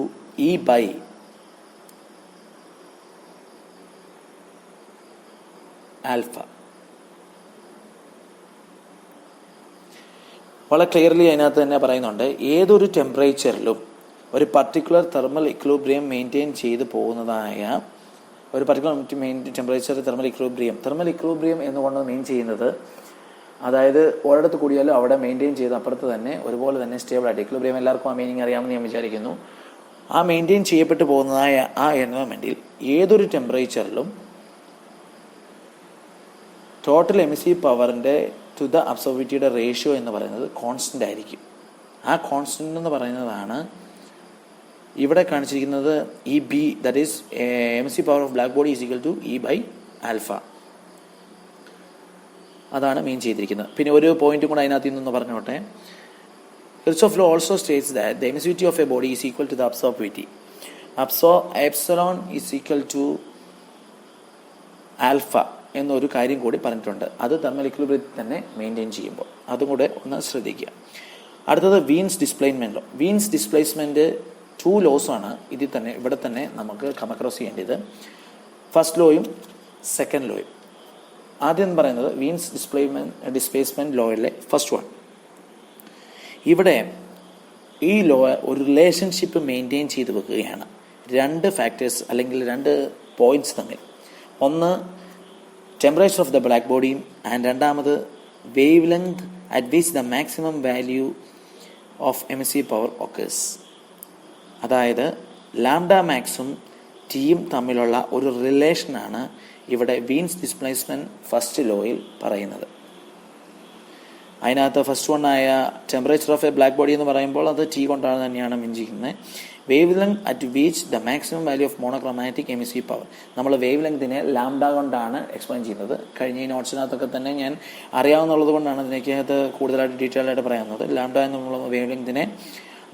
E by alpha. വളരെ clearly അതിനകത്ത് തന്നെ പറയുന്നുണ്ട്, ഏതൊരു ടെമ്പറേച്ചറിലും ഒരു particular thermal equilibrium maintain ചെയ്ത് പോകുന്നതായ ഒരു particular temperature thermal equilibrium എന്നുകൊണ്ട് മെയിൻ ചെയ്യുന്നത്, അതായത് ഒരിടത്ത് കൂടിയാലും അവിടെ മെയിൻറ്റെയിൻ ചെയ്ത് അപ്പുറത്ത് തന്നെ ഒരുപോലെ തന്നെ സ്റ്റേബിൾ ആയിട്ട് ഇക്വിലിബ്രിയം എല്ലാവർക്കും ആ മീനിങ് അറിയാമെന്ന് ഞാൻ വിചാരിക്കുന്നു. ആ മെയിൻറ്റെയിൻ ചെയ്യപ്പെട്ടു പോകുന്നതായ ആ എൻവയോൺമെൻറ്റിൽ ഏതൊരു ടെമ്പറേച്ചറിലും ടോട്ടൽ എമിസീവ് പവറിൻ്റെ ടു ദ അബ്സോർബിലിറ്റിയുടെ റേഷ്യോ എന്ന് പറയുന്നത് കോൺസ്റ്റൻ്റ് ആയിരിക്കും. ആ കോൺസ്റ്റൻ്റ് എന്ന് പറയുന്നതാണ് ഇവിടെ കാണിച്ചിരിക്കുന്നത് E B, that is emissive power of black body is equal to E by alpha. അതാണ് മീൻ ചെയ്തിരിക്കുന്നത്. പിന്നെ ഒരു പോയിന്റും കൂടെ അതിനകത്ത് നിന്ന് പറഞ്ഞോട്ടെ. Kirchhoff law also states that the emissivity of a body is equal to the absorbility. Epsilon is equal to alpha എന്നൊരു കാര്യം കൂടി പറഞ്ഞിട്ടുണ്ട്. അത് തെർമൽ ഇക്വിലിബ്രിയത്തിൽ തന്നെ മെയിൻറ്റെയിൻ ചെയ്യുമ്പോൾ അതും കൂടെ ഒന്ന് ശ്രദ്ധിക്കുക. അടുത്തത് Wien's displacement law. Wien's displacement 2 laws ആണ് ഇവിടെ തന്നെ നമുക്ക് കമക്രോസ് ചെയ്യേണ്ടത്. ഫസ്റ്റ് ലോയും സെക്കൻഡ് ലോയും. ആദ്യം എന്ന് പറയുന്നത് വീൻസ് ഡിസ്പ്ലേസ്മെൻറ്റ് ലോയിലെ ഫസ്റ്റ് വൺ. ഇവിടെ ഈ ലോ ഒരു റിലേഷൻഷിപ്പ് മെയിൻറ്റെയിൻ ചെയ്ത് വെക്കുകയാണ് 2 ഫാക്ടേഴ്സ് അല്ലെങ്കിൽ 2 പോയിന്റ്സ് തമ്മിൽ. ഒന്ന് ടെമ്പറേച്ചർ ഓഫ് ദ ബ്ലാക്ക് ബോഡിയും രണ്ടാമത് wave length at which the maximum value of emissive power occurs. അതായത് ലാംഡ മാക്സും ടിയും തമ്മിലുള്ള ഒരു റിലേഷനാണ് ഇവിടെ വീൻസ് ഡിസ്പ്ലേസ്മെൻറ്റ് ഫസ്റ്റ് ലോയിൽ പറയുന്നത്. അതിനകത്ത് ഫസ്റ്റ് വൺ ആയ temperature of a black body എന്ന് പറയുമ്പോൾ അത് ടി കൊണ്ടാണ് തന്നെയാണ് മീൻ ചെയ്യുന്നത്. Wave length at which the maximum value of monochromatic emissive power. നമ്മൾ വേവ് ലെങ്തിനെ ലാംഡ കൊണ്ടാണ് എക്സ്പ്ലെയിൻ ചെയ്യുന്നത്. കഴിഞ്ഞ ഈ നോട്ട്സിനകത്തൊക്കെ തന്നെ ഞാൻ അറിയാവുന്നുള്ളത് കൊണ്ടാണ് ഇതിനകത്ത് കൂടുതലായിട്ട് ഡീറ്റെയിൽ ആയിട്ട് പറയുന്നത്. ലാംഡ എന്നുള്ള വേവ് ലെങ്തിനെ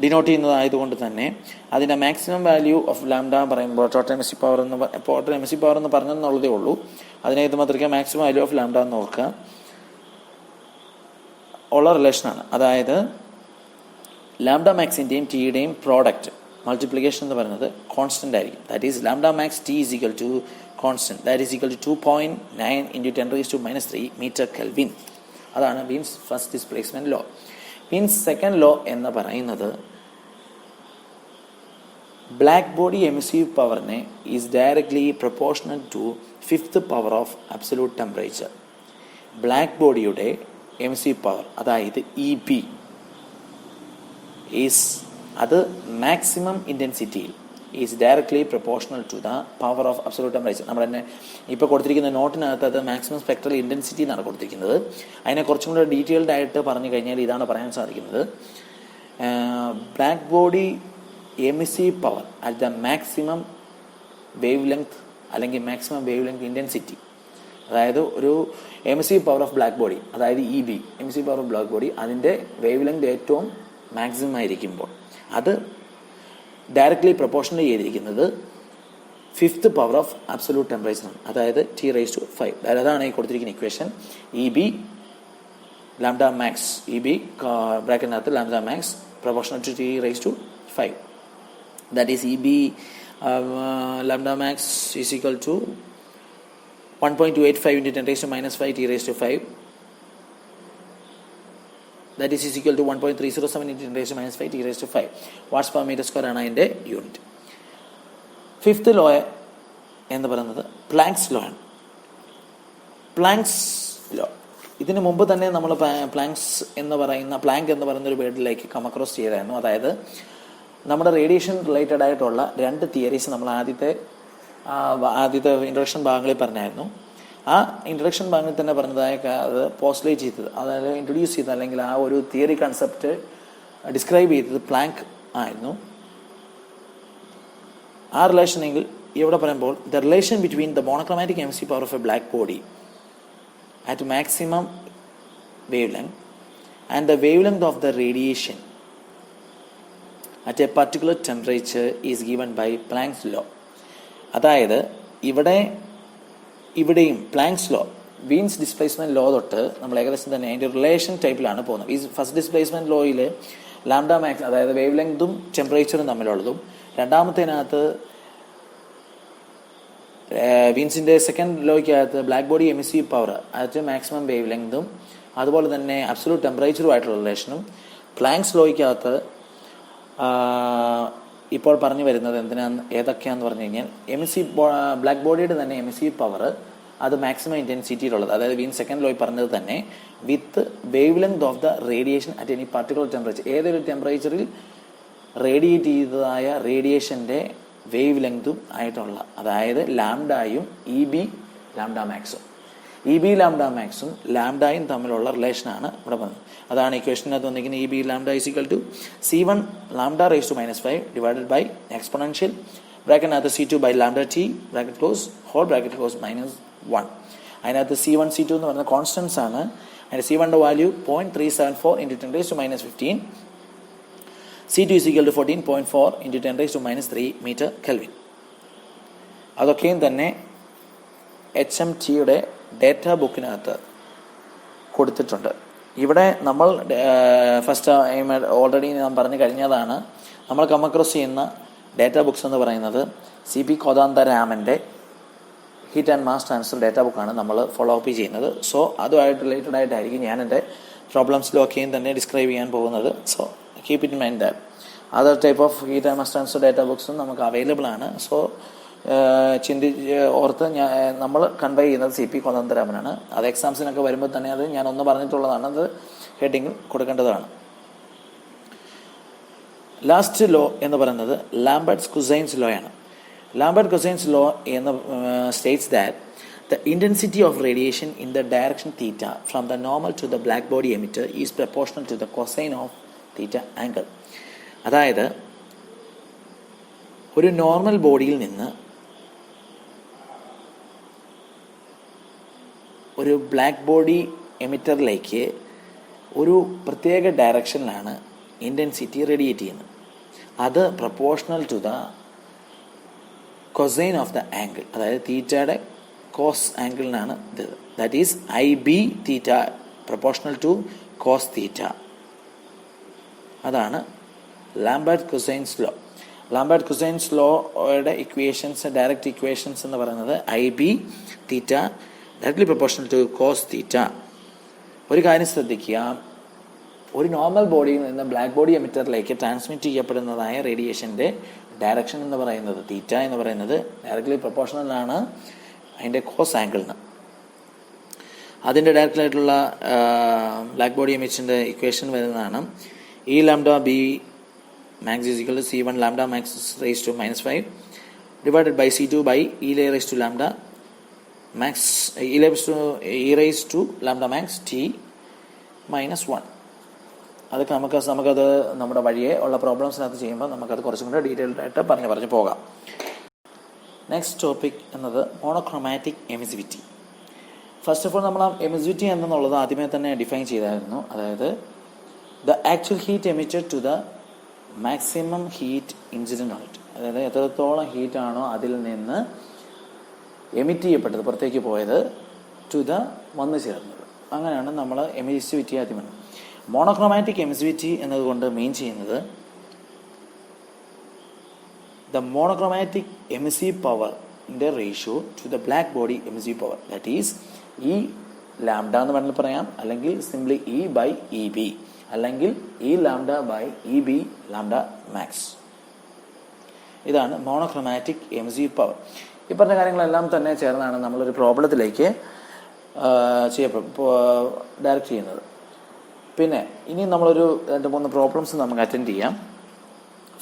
ഡിനോട്ട് ചെയ്യുന്നതായതുകൊണ്ട് തന്നെ അതിൻ്റെ മാക്സിമം വാല്യൂ ഓഫ് ലാംഡ പറയുമ്പോൾ ടോട്ടൽ എമിസീവ് പവർ എന്ന് പറഞ്ഞെന്നുള്ളതേ ഉള്ളൂ. അതിനെ ഇത് മാത്രമേ മാക്സിമം വാല്യൂ ഓഫ് ലാംഡ എന്ന് ഓർക്കുക ഉള്ള റിലേഷനാണ്. അതായത് ലാംഡ മാക്സിൻ്റെയും ടിയുടെയും പ്രോഡക്റ്റ് മൾട്ടിപ്ലിക്കേഷൻ എന്ന് പറയുന്നത് കോൺസ്റ്റൻ്റ് ആയിരിക്കും. That is lambda max T is equal to constant, that is equal to 2.9 × 10⁻³ metre kelvin. അതാണ് Wien's first displacement law. Wien's second law എന്ന് പറയുന്നത് ബ്ലാക്ക് ബോഡി എമിസീവ് പവറിനെ is directly proportional to 5th power of absolute temperature. Black ബോഡിയുടെ emissive power അതായത് E B is അത് maximum ഇൻറ്റൻസിറ്റിയിൽ is directly proportional to the power of absolute temperature. നമ്മൾ തന്നെ ഇപ്പോൾ കൊടുത്തിരിക്കുന്ന നോട്ടിനകത്ത് അത് മാക്സിമം സ്പെക്ട്രൽ ഇൻറ്റൻസിറ്റി എന്നാണ് കൊടുത്തിരിക്കുന്നത്. അതിനെ കുറച്ചും കൂടെ ഡീറ്റെയിൽഡ് ആയിട്ട് പറഞ്ഞു കഴിഞ്ഞാൽ ഇതാണ് പറയാൻ സാധിക്കുന്നത്. Black body emissive power at the maximum wavelength അല്ലെങ്കിൽ മാക്സിമം വേവ് ലെങ്ത് ഇൻറ്റൻസിറ്റി, അതായത് ഒരു emissive power of black body അതായത് E B emissive power of black body അതിൻ്റെ വേവ് ലെങ്ത് ഏറ്റവും മാക്സിമം ആയിരിക്കുമ്പോൾ അത് ഡയറക്ട്ലി പ്രൊപ്പോർഷണൽ ചെയ്തിരിക്കുന്നത് 5th power of absolute temperature ആണ്. അതായത് T⁵5. അതാണ് ഈ കൊടുത്തിരിക്കുന്ന equation. E B lambda max E B ബ്രാക്കറ്റിനകത്ത് lambda max proportional to T⁵5. That is E B lambda max is equal to 1.285 × 10⁻⁵ T⁵5. That is equal to 1.307 × 10⁻⁵ T⁵5 watts per metre square ആണ് അതിൻ്റെ unit. 5th law എന്ന് പറയുന്നത് Planck's law ആണ്. Planck's law ഇതിന് മുമ്പ് തന്നെ നമ്മൾ Planck എന്ന് പറയുന്ന ഒരു വേർഡിലേക്ക് കമക്രോസ് ചെയ്തായിരുന്നു. അതായത് നമ്മുടെ റേഡിയേഷൻ റിലേറ്റഡ് ആയിട്ടുള്ള 2 തിയറീസ് നമ്മൾ ആദ്യത്തെ ഇൻട്രൊഡക്ഷൻ ഭാഗങ്ങളിൽ പറഞ്ഞായിരുന്നു. ആ ഇൻട്രൊഡക്ഷൻ ഭാഗങ്ങളിൽ തന്നെ പറഞ്ഞതായ അത് പോസ്റ്റുലേറ്റ് ചെയ്തത്, അതായത് ഇൻട്രൊഡ്യൂസ് ചെയ്തത് അല്ലെങ്കിൽ ആ ഒരു തിയറി കൺസെപ്റ്റ് ഡിസ്ക്രൈബ് ചെയ്തത് പ്ലാങ്ക് ആയിരുന്നു. ആ റിലേഷനെങ്കിൽ ഇവിടെ പറയുമ്പോൾ the relation between the monochromatic emissive power of a black body at maximum wavelength and the wavelength of the radiation at a particular temperature is given by Planck's law. അതായത് ഇവിടെയും Planck's law Wien's displacement law തൊട്ട് നമ്മൾ ഏകദേശം തന്നെ അതിൻ്റെ relation ടൈപ്പിലാണ് പോകുന്നത്. ഈ ഫസ്റ്റ് ഡിസ്പ്ലേസ്മെൻറ്റ് ലോയിൽ ലാംഡ മാക്സ് അതായത് വേവ് ലെങ്തും ടെമ്പറേച്ചറും തമ്മിലുള്ളതും, രണ്ടാമത്തേനകത്ത് വീൻസിൻ്റെ സെക്കൻഡ് ലോയ്ക്കകത്ത് black body emissive power at maximum wave ലെങ്തും അതുപോലെ തന്നെ അബ്സല്യൂട്ട് ടെമ്പറേച്ചറുമായിട്ടുള്ള റിലേഷനും, പ്ലാങ്ക്സ് ലോയ്ക്കകത്ത് ഇപ്പോൾ പറഞ്ഞു വരുന്നത് ഏതൊക്കെയാണെന്ന് പറഞ്ഞു കഴിഞ്ഞാൽ ബ്ലാക്ക് ബോഡിയുടെ തന്നെ എമിസീവ് പവർ അത് മാക്സിമം ഇൻറ്റൻസിറ്റിയിലുള്ളത്, അതായത് വീൻ സെക്കൻഡ് ലോയിൽ പറഞ്ഞത് തന്നെ with wavelength of the radiation at any particular temperature, ഏതൊരു ടെമ്പറേച്ചറിൽ റേഡിയേറ്റ് ചെയ്തതായ റേഡിയേഷൻ്റെ വേവ് ലെങ്തും ആയിട്ടുള്ള, അതായത് ലാംഡായും ഇ ബി ലാംഡ മാക്സും. ഇ ബി ലാംഡ മാക്സും ലാംഡയും തമ്മിലുള്ള റിലേഷനാണ് ഇവിടെ പറഞ്ഞത്. അതാണ് ഇക്വേഷനകത്ത് വന്നിരിക്കുന്നത്. E B lambda is equal to C1 lambda raise to -5 divided by exponential ബ്രാക്കറ്റിനകത്ത് C2 by lambda T bracket close whole bracket close -1. അതിനകത്ത് C1 C2 എന്ന് പറയുന്ന കോൺസ്റ്റൻസ് ആണ്. അതിൻ്റെ C1ൻ്റെ value 0.374 × 10⁻15. C2 is equal to 14.4 × 10⁻³ metre kelvin. അതൊക്കെയും തന്നെ HMTയുടെ data ബുക്കിനകത്ത് കൊടുത്തിട്ടുണ്ട്. ഇവിടെ നമ്മൾ ഫസ്റ്റ് ഓൾറെഡി ഞാൻ പറഞ്ഞു കഴിഞ്ഞതാണ്. നമ്മൾ കം അക്രോസ് ചെയ്യുന്ന ഡേറ്റ ബുക്സ് എന്ന് പറയുന്നത് CP കോദാന്തരാമൻ്റെ heat and mass transfer data ബുക്കാണ് നമ്മൾ ഫോളോ അപ്പ് ചെയ്യുന്നത്. സോ അതുമായിട്ട് റിലേറ്റഡ് ആയിട്ടായിരിക്കും ഞാൻ എൻ്റെ പ്രോബ്ലംസിലൊക്കെയും തന്നെ ഡിസ്ക്രൈബ് ചെയ്യാൻ പോകുന്നത്. So keep it in mind that other type of heat and mass transfer data ബുക്സും നമുക്ക് അവൈലബിൾ ആണ്. സോ ഓർത്ത് നമ്മൾ കൺവേ ചെയ്യുന്നത് CP കോദാന്തരാമനാണ്. അത് എക്സാംസിനൊക്കെ വരുമ്പോൾ തന്നെ അത് ഞാൻ ഒന്ന് പറഞ്ഞിട്ടുള്ളതാണ്. അത് ഹെഡിങ് കൊടുക്കേണ്ടതാണ്. ലാസ്റ്റ് ലോ എന്ന് പറയുന്നത് ലാംബർട്ട്സ് കുസൈൻസ് ലോ ആണ്. Lambert Cousins law states that the intensity of radiation in the direction theta from the normal to the black body emitter is proportional to the cosine of theta angle. അതായത് ഒരു normal ബോഡിയിൽ നിന്ന് ഒരു black body എമിറ്ററിലേക്ക് ഒരു പ്രത്യേക ഡയറക്ഷനിലാണ് intensity radiate ചെയ്യുന്നത്. അത് proportional to the cosine of the angle, അതായത് തീറ്റയുടെ കോസ് ആംഗിളിനാണ് ഇത്. That is IB theta proportional to cos theta. അതാണ് Lambert cosine's law. Lambert cosine's ലോയുടെ ഇക്വേഷൻസ്, ഡയറക്റ്റ് ഇക്വേഷൻസ് എന്ന് പറയുന്നത് IB theta directly proportional to cos theta. ഒരു കാര്യം ശ്രദ്ധിക്കുക, ഒരു നോർമൽ ബോഡിയിൽ നിന്ന് ബ്ലാക്ക് ബോഡി എമിറ്ററിലേക്ക് ട്രാൻസ്മിറ്റ് ചെയ്യപ്പെടുന്നതായ റേഡിയേഷൻ്റെ ഡയറക്ഷൻ എന്ന് പറയുന്നത് തീറ്റ എന്ന് പറയുന്നത് ഡയറക്ട്ലി പ്രപ്പോർഷണലാണ് അതിൻ്റെ കോസ് ആംഗിളിന്. അതിൻ്റെ ഡയറക്റ്റായിട്ടുള്ള ബ്ലാക്ക് ബോഡി എമിഷൻ്റെ ഇക്വേഷൻ വരുന്നതാണ് E lambda B max is equal to C1 lambda max raised to -5 divided by C2 by E raised to lambda max E raised to lambda max T -1. അതൊക്കെ നമുക്കത് നമ്മുടെ വഴിയെ ഉള്ള പ്രോബ്ലംസിനകത്ത് ചെയ്യുമ്പോൾ നമുക്കത് കുറച്ചും കൂടെ ഡീറ്റെയിൽഡ് ആയിട്ട് പറഞ്ഞു പോകാം. നെക്സ്റ്റ് ടോപ്പിക് എന്നത് monochromatic emissivity. First of all നമ്മൾ ആ എമിസിവിറ്റി എന്നുള്ളത് ആദ്യമേ തന്നെ ഡിഫൈൻ ചെയ്തായിരുന്നു. അതായത് the actual heat emitted to the maximum heat incident on it, അതായത് എത്രത്തോളം ഹീറ്റാണോ അതിൽ നിന്ന് എമിറ്റ് ചെയ്യപ്പെട്ടത്, പുറത്തേക്ക് പോയത്, ടു ദ വന്നു ചേർന്നത്. അങ്ങനെയാണ് നമ്മൾ എമിസിവിറ്റി ആദ്യം വന്നത്. മോണോക്രോമാറ്റിക് എമിസിവിറ്റി എന്നതുകൊണ്ട് മീൻ ചെയ്യുന്നത് ദ മോണോക്രോമാറ്റിക് എമിസീവ് പവറിൻ്റെ ratio to the black body emissive power. That is E lambda എന്ന് വേണമെങ്കിൽ പറയാം, അല്ലെങ്കിൽ സിംപ്ലി E/EB, അല്ലെങ്കിൽ E lambda by EB lambda max. ഇതാണ് മോണോക്രോമാറ്റിക് എമിസീവ് പവർ. ഈ പറഞ്ഞ കാര്യങ്ങളെല്ലാം തന്നെ ചേർന്നാണ് നമ്മളൊരു പ്രോബ്ലത്തിലേക്ക് ഡയറക്റ്റ് ചെയ്യുന്നത്. പിന്നെ ഇനി നമ്മളൊരു 2-3 പ്രോബ്ലംസ് നമുക്ക് അറ്റൻഡ് ചെയ്യാം.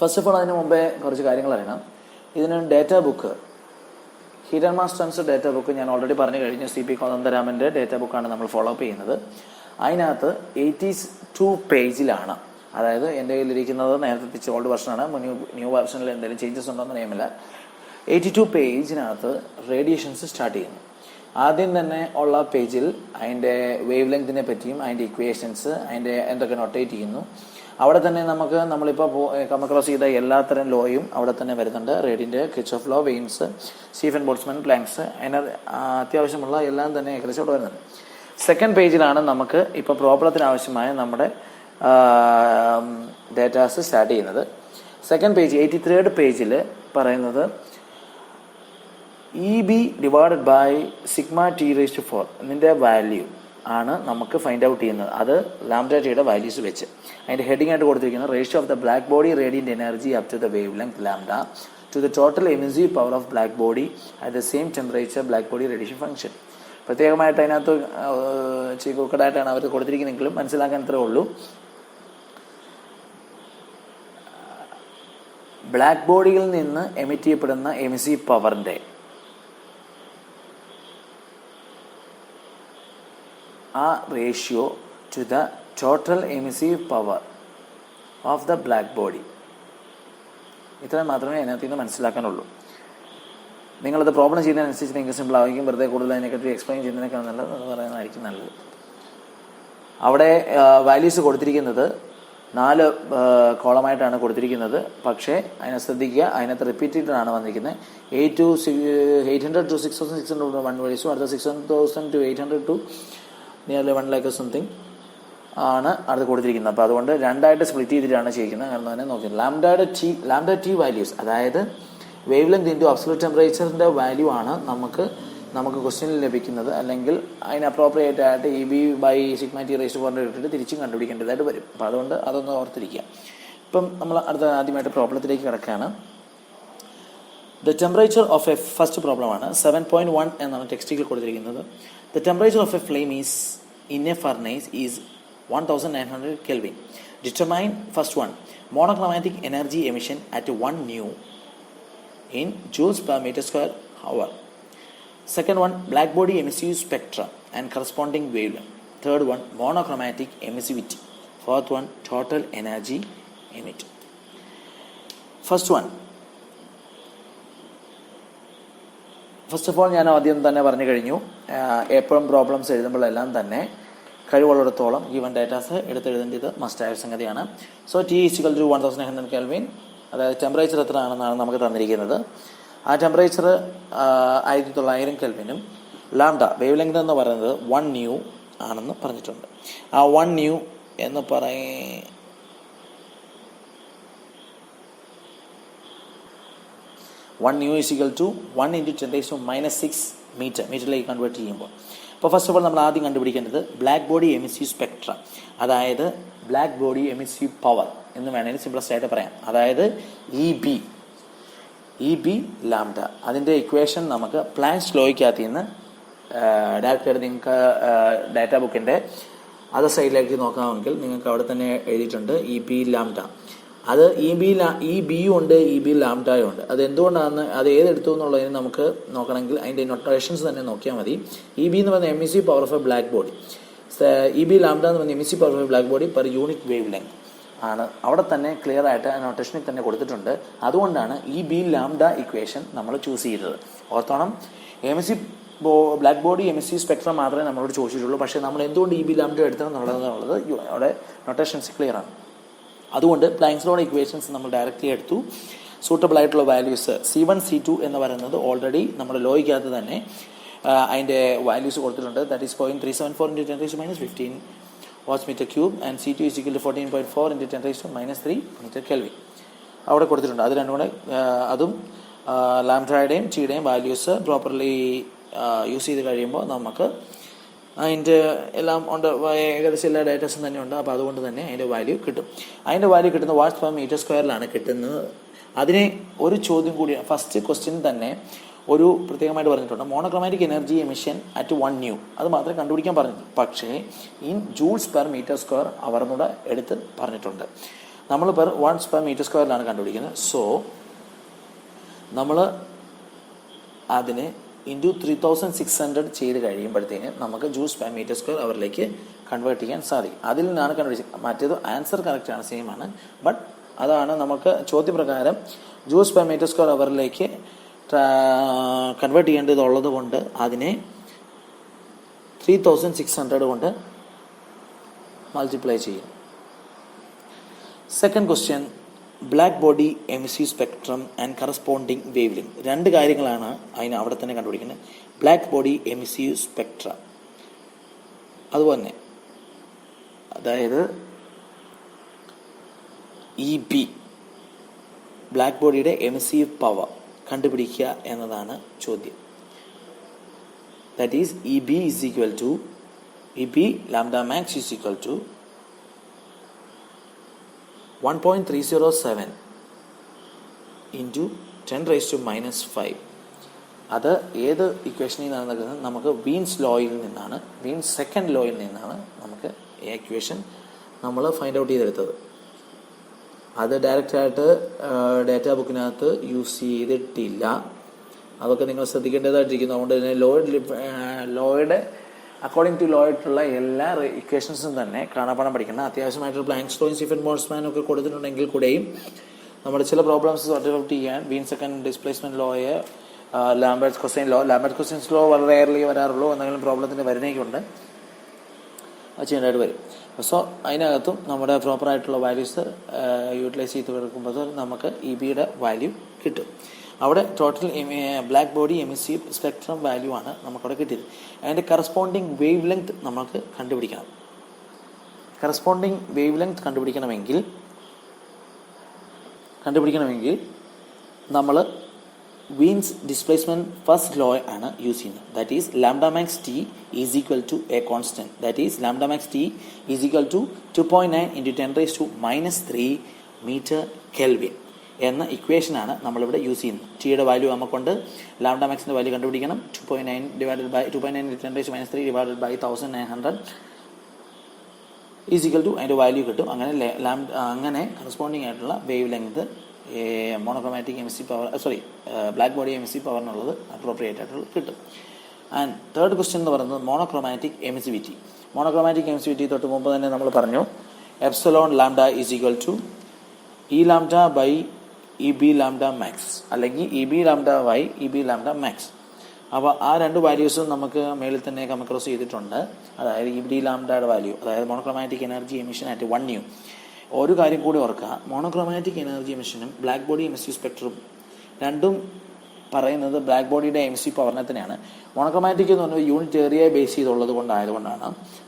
ഫസ്റ്റ് ഓഫ് ഓൾ അതിന് മുമ്പേ കുറച്ച് കാര്യങ്ങൾ അറിയണം. ഇതിന് data book, heat and mass transfer data book ഞാൻ ഓൾറെഡി പറഞ്ഞു കഴിഞ്ഞു. CP കോദാന്തരാമൻ്റെ ഡേറ്റ ബുക്കാണ് നമ്മൾ ഫോളോ അപ്പ് ചെയ്യുന്നത്. അതിനകത്ത് 82 പേജിലാണ്. അതായത് എൻ്റെ കയ്യിലിരിക്കുന്നത് നേരത്തെ ഓൾഡ് വെർഷനാണ്. ന്യൂ വെർഷനിൽ എന്തെങ്കിലും ചേഞ്ചസ് ഉണ്ടോയെന്ന് അറിയാമില്ല. 82 പേജിനകത്ത് റേഡിയേഷൻസ് സ്റ്റാർട്ട് ചെയ്യുന്നു. ആദ്യം തന്നെ ഉള്ള പേജിൽ അതിൻ്റെ വേവ് ലെങ്തിനെ പറ്റിയും അതിൻ്റെ ഇക്വേഷൻസ്, അതിൻ്റെ എന്തൊക്കെ നൊട്ടേറ്റ് ചെയ്യുന്നു. അവിടെ തന്നെ നമ്മളിപ്പോൾ കം അക്രോസ് ചെയ്ത എല്ലാത്തരം ലോയും അവിടെ തന്നെ വരുന്നുണ്ട്. റേഡിൻ്റെ, Kirchhoff law, Wien's, Stefan Boltzmann, Planck's, അതിന് അത്യാവശ്യമുള്ള എല്ലാം തന്നെ ഏകദേശം അവിടെ വരുന്നുണ്ട്. സെക്കൻഡ് പേജിലാണ് നമുക്ക് ഇപ്പോൾ പ്രോബ്ലത്തിന് ആവശ്യമായ നമ്മുടെ ഡേറ്റാസ് സ്റ്റാർട്ട് ചെയ്യുന്നത്. സെക്കൻഡ് പേജ് 83rd പേജിൽ പറയുന്നത് EB divided by sigma T⁴ ഇതിൻ്റെ വാല്യൂ ആണ് നമുക്ക് ഫൈൻഡ് ഔട്ട് ചെയ്യുന്നത്. അത് ലാംഡ ടിയുടെ വാല്യൂസ് വെച്ച് അതിൻ്റെ ഹെഡിങ് ആയിട്ട് കൊടുത്തിരിക്കുന്നത് ratio of the black body radiant energy up to the wavelength lambda to the total emissive power of black body at the same temperature black body radiation function. പ്രത്യേകമായിട്ട് അതിനകത്ത് ചീക്കോക്കടായിട്ടാണ് അവർ കൊടുത്തിരിക്കുന്നതെങ്കിലും മനസ്സിലാക്കാൻ ഇത്രേ ഉള്ളൂ. Black ബോഡിയിൽ നിന്ന് emit ചെയ്യപ്പെടുന്ന emissive പവറിൻ്റെ ആ ratio to the total emissive power of the black body. ഇത്രയും മാത്രമേ അതിനകത്ത് നിന്ന് മനസ്സിലാക്കാനുള്ളൂ. നിങ്ങളത് പ്രോബ്ലം ചെയ്യുന്നതിനനുസരിച്ച് നിങ്ങൾക്ക് സിമ്പിൾ ആയിരിക്കും. വെറുതെ കൂടുതൽ അതിനെപ്പറ്റി എക്സ്പ്ലെയിൻ ചെയ്യുന്നതിനേക്കാൾ നല്ലത് അത് പറയുന്നതായിരിക്കും നല്ലത്. അവിടെ വാല്യൂസ് കൊടുത്തിരിക്കുന്നത് 4 കോളമായിട്ടാണ് കൊടുത്തിരിക്കുന്നത്. പക്ഷേ അതിനെ ശ്രദ്ധിക്കുക, അതിനകത്ത് റിപ്പീറ്റഡ് ആണ് വന്നിരിക്കുന്നത്. 800 to 6,600 1 വാല്യൂസും അടുത്ത 6,000 to 800 to nearly 1 lakh something ആണ് അടുത്ത് കൊടുത്തിരിക്കുന്നത്. അപ്പോൾ അതുകൊണ്ട് 2ആയിട്ട് സ്പ്ലിറ്റ് ചെയ്തിട്ടാണ് ചെയ്യിക്കുന്നത്. കാരണം തന്നെ നോക്കി ലാംഡ ടി വാല്യൂസ്, അതായത് വേവ് ലെങ്ത് ഇൻറ്റു അബ്സല്യൂട്ട് ടെമ്പറേച്ചറിൻ്റെ വാല്യൂ ആണ് നമുക്ക് ക്വസ്റ്റ്യനിൽ ലഭിക്കുന്നത്. അല്ലെങ്കിൽ അതിന് അപ്രോപ്രിയേറ്റ് ആയിട്ട് E/σ/T⁻⁴ ഇട്ടിട്ട് തിരിച്ചും കണ്ടുപിടിക്കേണ്ടതായിട്ട് വരും. അപ്പോൾ അതുകൊണ്ട് അതൊന്ന് ഓർത്തിരിക്കുക. ഇപ്പം നമ്മൾ ആദ്യമായിട്ട് പ്രോബ്ലത്തിലേക്ക് കിടക്കുകയാണ്. The temperature of a first പ്രോബ്ലമാണ് 7.1 എന്നാണ് ടെക്സ്റ്റിൽ കൊടുത്തിരിക്കുന്നത്. The temperature of a flame is in a furnace is 1900 Kelvin. Determine first one, monochromatic energy emission at 1 nu in joules per meter square hour. Second one, black body emissive spectra and corresponding wavelength. Third one, monochromatic emissivity. Fourth one, total energy emitted. First one, first of all ഞാൻ ആദ്യം തന്നെ പറഞ്ഞു കഴിഞ്ഞു, എപ്പോഴും problems എഴുതുമ്പോഴെല്ലാം തന്നെ കഴിവുള്ളിടത്തോളം given datas എടുത്തെഴുതേണ്ടത് മസ്റ്റായ സംഗതിയാണ്. So T = 1900 Kelvin, അതായത് temperature എത്ര ആണെന്നാണ് നമുക്ക് തന്നിരിക്കുന്നത്. ആ ടെമ്പറേച്ചർ 1900 Kelvinനും ലാംഡ വേവ് ലെങ്ത് എന്ന് പറയുന്നത് 1 nu ആണെന്ന് പറഞ്ഞിട്ടുണ്ട്. ആ 1 nu എന്ന് 1 nu = 1 × 10⁻⁶ മീറ്ററിലേക്ക് കൺവേർട്ട് ചെയ്യുമ്പോൾ. അപ്പോൾ ഫസ്റ്റ് ഓഫ് ഓൾ നമ്മൾ ആദ്യം കണ്ടുപിടിക്കേണ്ടത് ബ്ലാക്ക് ബോഡി എമിസീവ് സ്പെക്ട്ര, അതായത് ബ്ലാക്ക് ബോഡി എമിസീവ് പവർ എന്ന് വേണമെങ്കിൽ സിംപ്ലസ്റ്റ് ആയിട്ട് പറയാം. അതായത് EB ലാംഡ. അതിൻ്റെ ഇക്വേഷൻ നമുക്ക് പ്ലാങ്ക്സ് ലോയ്ക്കകത്ത് നിന്ന് ഡയറക്റ്റ് നിങ്ങൾക്ക് ഡാറ്റ ബുക്കിൻ്റെ അതർ സൈഡിലേക്ക് നോക്കാമെങ്കിൽ നിങ്ങൾക്ക് അവിടെ തന്നെ എഴുതിയിട്ടുണ്ട് EB ലാംഡ. അത് EBയും ഉണ്ട്, EB ലാംഡയും ഉണ്ട്. അത് എന്തുകൊണ്ടാണ്, അത് ഏതെടുത്തു എന്നുള്ളതിന് നമുക്ക് നോക്കണമെങ്കിൽ അതിൻ്റെ നൊട്ടേഷൻസ് തന്നെ നോക്കിയാൽ മതി. EB എന്ന് പറയുന്ന emissive power of a black body, EB lambda എന്ന് പറയുന്ന emissive power of a black body per unit wave length ആണ്. അവിടെ തന്നെ ക്ലിയർ ആയിട്ട് ആ നൊട്ടേഷനിൽ തന്നെ കൊടുത്തിട്ടുണ്ട്. അതുകൊണ്ടാണ് EB ലാംഡ ഇക്വേഷൻ നമ്മൾ ചൂസ് ചെയ്തത്. ഓർത്തോണം, emissive black body emissive spectrum മാത്രമേ നമ്മളോട് ചോദിച്ചിട്ടുള്ളൂ. പക്ഷേ നമ്മൾ എന്തുകൊണ്ട് EB ലാംഡ എടുത്തണം എന്നുള്ളത് അവിടെ നൊട്ടേഷൻസ് ക്ലിയർ ആണ്. അതുകൊണ്ട് പ്ലാങ്ക്സ് ലോയുടെ ഇക്വേഷൻസ് നമ്മൾ ഡയറക്റ്റ്ലി എടുത്തു. സൂട്ടബിൾ ആയിട്ടുള്ള വാല്യൂസ് C1 C2 എന്ന് പറയുന്നത് ഓൾറെഡി നമ്മുടെ ലോയ്ക്കകത്ത് തന്നെ അതിൻ്റെ വാല്യൂസ് കൊടുത്തിട്ടുണ്ട്. That is 0.374 × 10⁻⁻15 watts metre cube and C2 = 14.4 × 10⁻³ metre kelvin അവിടെ കൊടുത്തിട്ടുണ്ട്. അത് രണ്ടും കൂടെ അതും ലാംഡയുടെയും ടിയുടെയും വാല്യൂസ് പ്രോപ്പർലി യൂസ് ചെയ്ത് കഴിയുമ്പോൾ നമുക്ക് അതിൻ്റെ എല്ലാം ഉണ്ട്, ഏകദേശം എല്ലാ ഡേറ്റാസും തന്നെ ഉണ്ട്. അപ്പോൾ അതുകൊണ്ട് തന്നെ അതിൻ്റെ വാല്യൂ കിട്ടും. അതിൻ്റെ വാല്യൂ കിട്ടുന്നത് വാട്ട്സ് പെർ മീറ്റർ സ്ക്വയറിലാണ് കിട്ടുന്നത്. അതിനെ ഒരു ചോദ്യം കൂടി ഫസ്റ്റ് ക്വസ്റ്റ്യൻ തന്നെ ഒരു പ്രത്യേകമായിട്ട് പറഞ്ഞിട്ടുണ്ട്, monochromatic energy emission at 1 nu. അത് മാത്രമേ കണ്ടുപിടിക്കാൻ പറഞ്ഞിട്ടുള്ളൂ. പക്ഷേ in joules per metre square അവർന്നൂടെ എടുത്ത് പറഞ്ഞിട്ടുണ്ട്. നമ്മൾ വാട്ട്സ് പെർ മീറ്റർ സ്ക്വയറിലാണ് കണ്ടുപിടിക്കുന്നത്. സോ നമ്മൾ അതിന് ഇൻറ്റു 3600 ചെയ്ത് കഴിയുമ്പോഴത്തേന് നമുക്ക് ജൂൾസ് പെർ മീറ്റർ സ്ക്വയർ അവറിലേക്ക് കൺവേർട്ട് ചെയ്യാൻ സാധിക്കും. അതിൽ നിന്നാണ് കണ്ടുപിടിച്ചത്. മറ്റേത് ആൻസർ കറക്റ്റാണ്, സെയിം ആണ്. ബട്ട് അതാണ് നമുക്ക് ചോദ്യപ്രകാരം ജൂൾസ് പെർ മീറ്റർ സ്ക്വയർ അവറിലേക്ക് കൺവേർട്ട് ചെയ്യേണ്ടതുള്ളത് കൊണ്ട് അതിനെ 3600 കൊണ്ട് മൾട്ടിപ്ലൈ ചെയ്യും. Second question, black body emissive spectrum and corresponding wavelength. രണ്ട് കാര്യങ്ങളാണ് അതിന് അവിടെ തന്നെ കണ്ടുപിടിക്കുന്നത്. ബ്ലാക്ക് ബോഡി എമിസീവ് സ്പെക്ട്ര, അതുപോലെ അതായത് EB ബ്ലാക്ക് ബോഡിയുടെ എമിസീവ് പവർ കണ്ടുപിടിക്കുക എന്നതാണ് ചോദ്യം. That is EB lambda max is equal to 1.307 into 10⁻⁻5. അത് ഏത് ഇക്വേഷനിൽ നിന്നാണ് നൽകുന്നത്? നമുക്ക് വീൻസ് ലോയിൽ നിന്നാണ്, വീൻസ് സെക്കൻഡ് ലോയിൽ നിന്നാണ് നമുക്ക് ഈ ഇക്വേഷൻ നമ്മൾ ഫൈൻഡ് ഔട്ട് ചെയ്തെടുത്തത്. അത് ഡയറക്റ്റായിട്ട് ഡാറ്റാ ബുക്കിനകത്ത് യൂസ് ചെയ്തിട്ടില്ല. അതൊക്കെ നിങ്ങൾ ശ്രദ്ധിക്കേണ്ടതായിട്ടിരിക്കുന്നു. അതുകൊണ്ട് തന്നെ ലോയുടെ അക്കോർഡിംഗ് ടു ലോ ആയിട്ടുള്ള എല്ലാ ഇക്വേഷൻസും തന്നെ കാണാപ്പാടം പഠിക്കണം. അത്യാവശ്യമായിട്ടൊരു പ്ലാങ്ക്സ്റ്റോൺ സ്റ്റീഫൻ ബോൾട്ട്സ്മാൻ ഒക്കെ കൊടുത്തിട്ടുണ്ടെങ്കിൽ കൂടെയും നമ്മുടെ ചില പ്രോബ്ലംസ് സോർട്ട് ഔട്ട് ചെയ്യാൻ വീൻ സെക്കൻഡ് ഡിസ്പ്ലേസ്മെന്റ് ലോയെ Lambert's cosine's law, Lambert's cosine's law വളരെ റെയർലി വരാറുള്ളൂ. എന്തെങ്കിലും പ്രോബ്ലത്തിന് വരുന്നേക്കുണ്ട് അത് ചെയ്യേണ്ടതായിട്ട് വരും. സോ അതിനകത്തും നമ്മുടെ പ്രോപ്പറായിട്ടുള്ള വാല്യൂസ് യൂട്ടിലൈസ് ചെയ്ത് കൊടുക്കുമ്പോൾ നമുക്ക് ഇ ബിയുടെ വാല്യൂ കിട്ടും. അവിടെ total black body emissive spectrum value ആണ് നമുക്കവിടെ കിട്ടിയത്. അതിൻ്റെ കറസ്പോണ്ടിങ് വേവ് ലെങ്ത് നമുക്ക് കണ്ടുപിടിക്കണം. കറസ്പോണ്ടിങ് വേവ് ലെങ്ത് കണ്ടുപിടിക്കണമെങ്കിൽ നമ്മൾ വീൻസ് ഡിസ്പ്ലേസ്മെന്റ് ഫസ്റ്റ് ലോ ആണ് യൂസ് ചെയ്യുന്നത്. That is lambda max T is equal to a constant. That is lambda max T is equal to 2.9 × 10⁻³ metre kelvin എന്ന ഇക്വേഷനാണ് നമ്മളിവിടെ use ചെയ്യുന്നത്. ടിയുടെ വാല്യൂ നമുക്കുണ്ട്. ലാംഡ മാക്സിൻ്റെ വാല്യൂ കണ്ടുപിടിക്കണം. 2.9 × 10⁻³ divided by 1900 is equal to അതിൻ്റെ വാല്യൂ കിട്ടും. അങ്ങനെ കറസ്പോണ്ടിങ് ആയിട്ടുള്ള wavelength monochromatic emissive power black body emissive പവറിനുള്ളത് അപ്രോപ്രിയേറ്റ് ആയിട്ടുള്ള കിട്ടും. ആൻഡ് തേർഡ് ക്വസ്റ്റ്യൻ എന്ന് പറയുന്നത് മോണോക്രോമാറ്റിക് എമിസിവിറ്റി. മോണോക്രോമാറ്റിക് എമിസിവിറ്റി തൊട്ട് മുമ്പ് തന്നെ നമ്മൾ പറഞ്ഞു epsilon lambda is equal to E lambda by E B lambda max അല്ലെങ്കിൽ E B lambda by E B lambda max. അപ്പോൾ ആ രണ്ട് വാല്യൂസും നമുക്ക് മേളിൽ തന്നെ കംക്രോസ് ചെയ്തിട്ടുണ്ട്. അതായത് ഇ ബി ലാംഡയുടെ വാല്യൂ, അതായത് monochromatic energy emission at 1 U. ഒരു കാര്യം കൂടി ഓർക്കുക, മോണോക്രോമാറ്റിക് എനർജി എമിഷനും ബ്ലാക്ക് ബോഡി എമിസീവ് സ്പെക്ട്രും രണ്ടും പറയുന്നത് ബ്ലാക്ക് ബോഡിയുടെ എമിസീവ് പവറിനെ തന്നെയാണ്. മോണോക്രോമാറ്റിക് എന്ന് പറഞ്ഞാൽ യൂണിറ്റ് ഏരിയയെ ബേസ് ചെയ്തുകൊണ്ടാണ്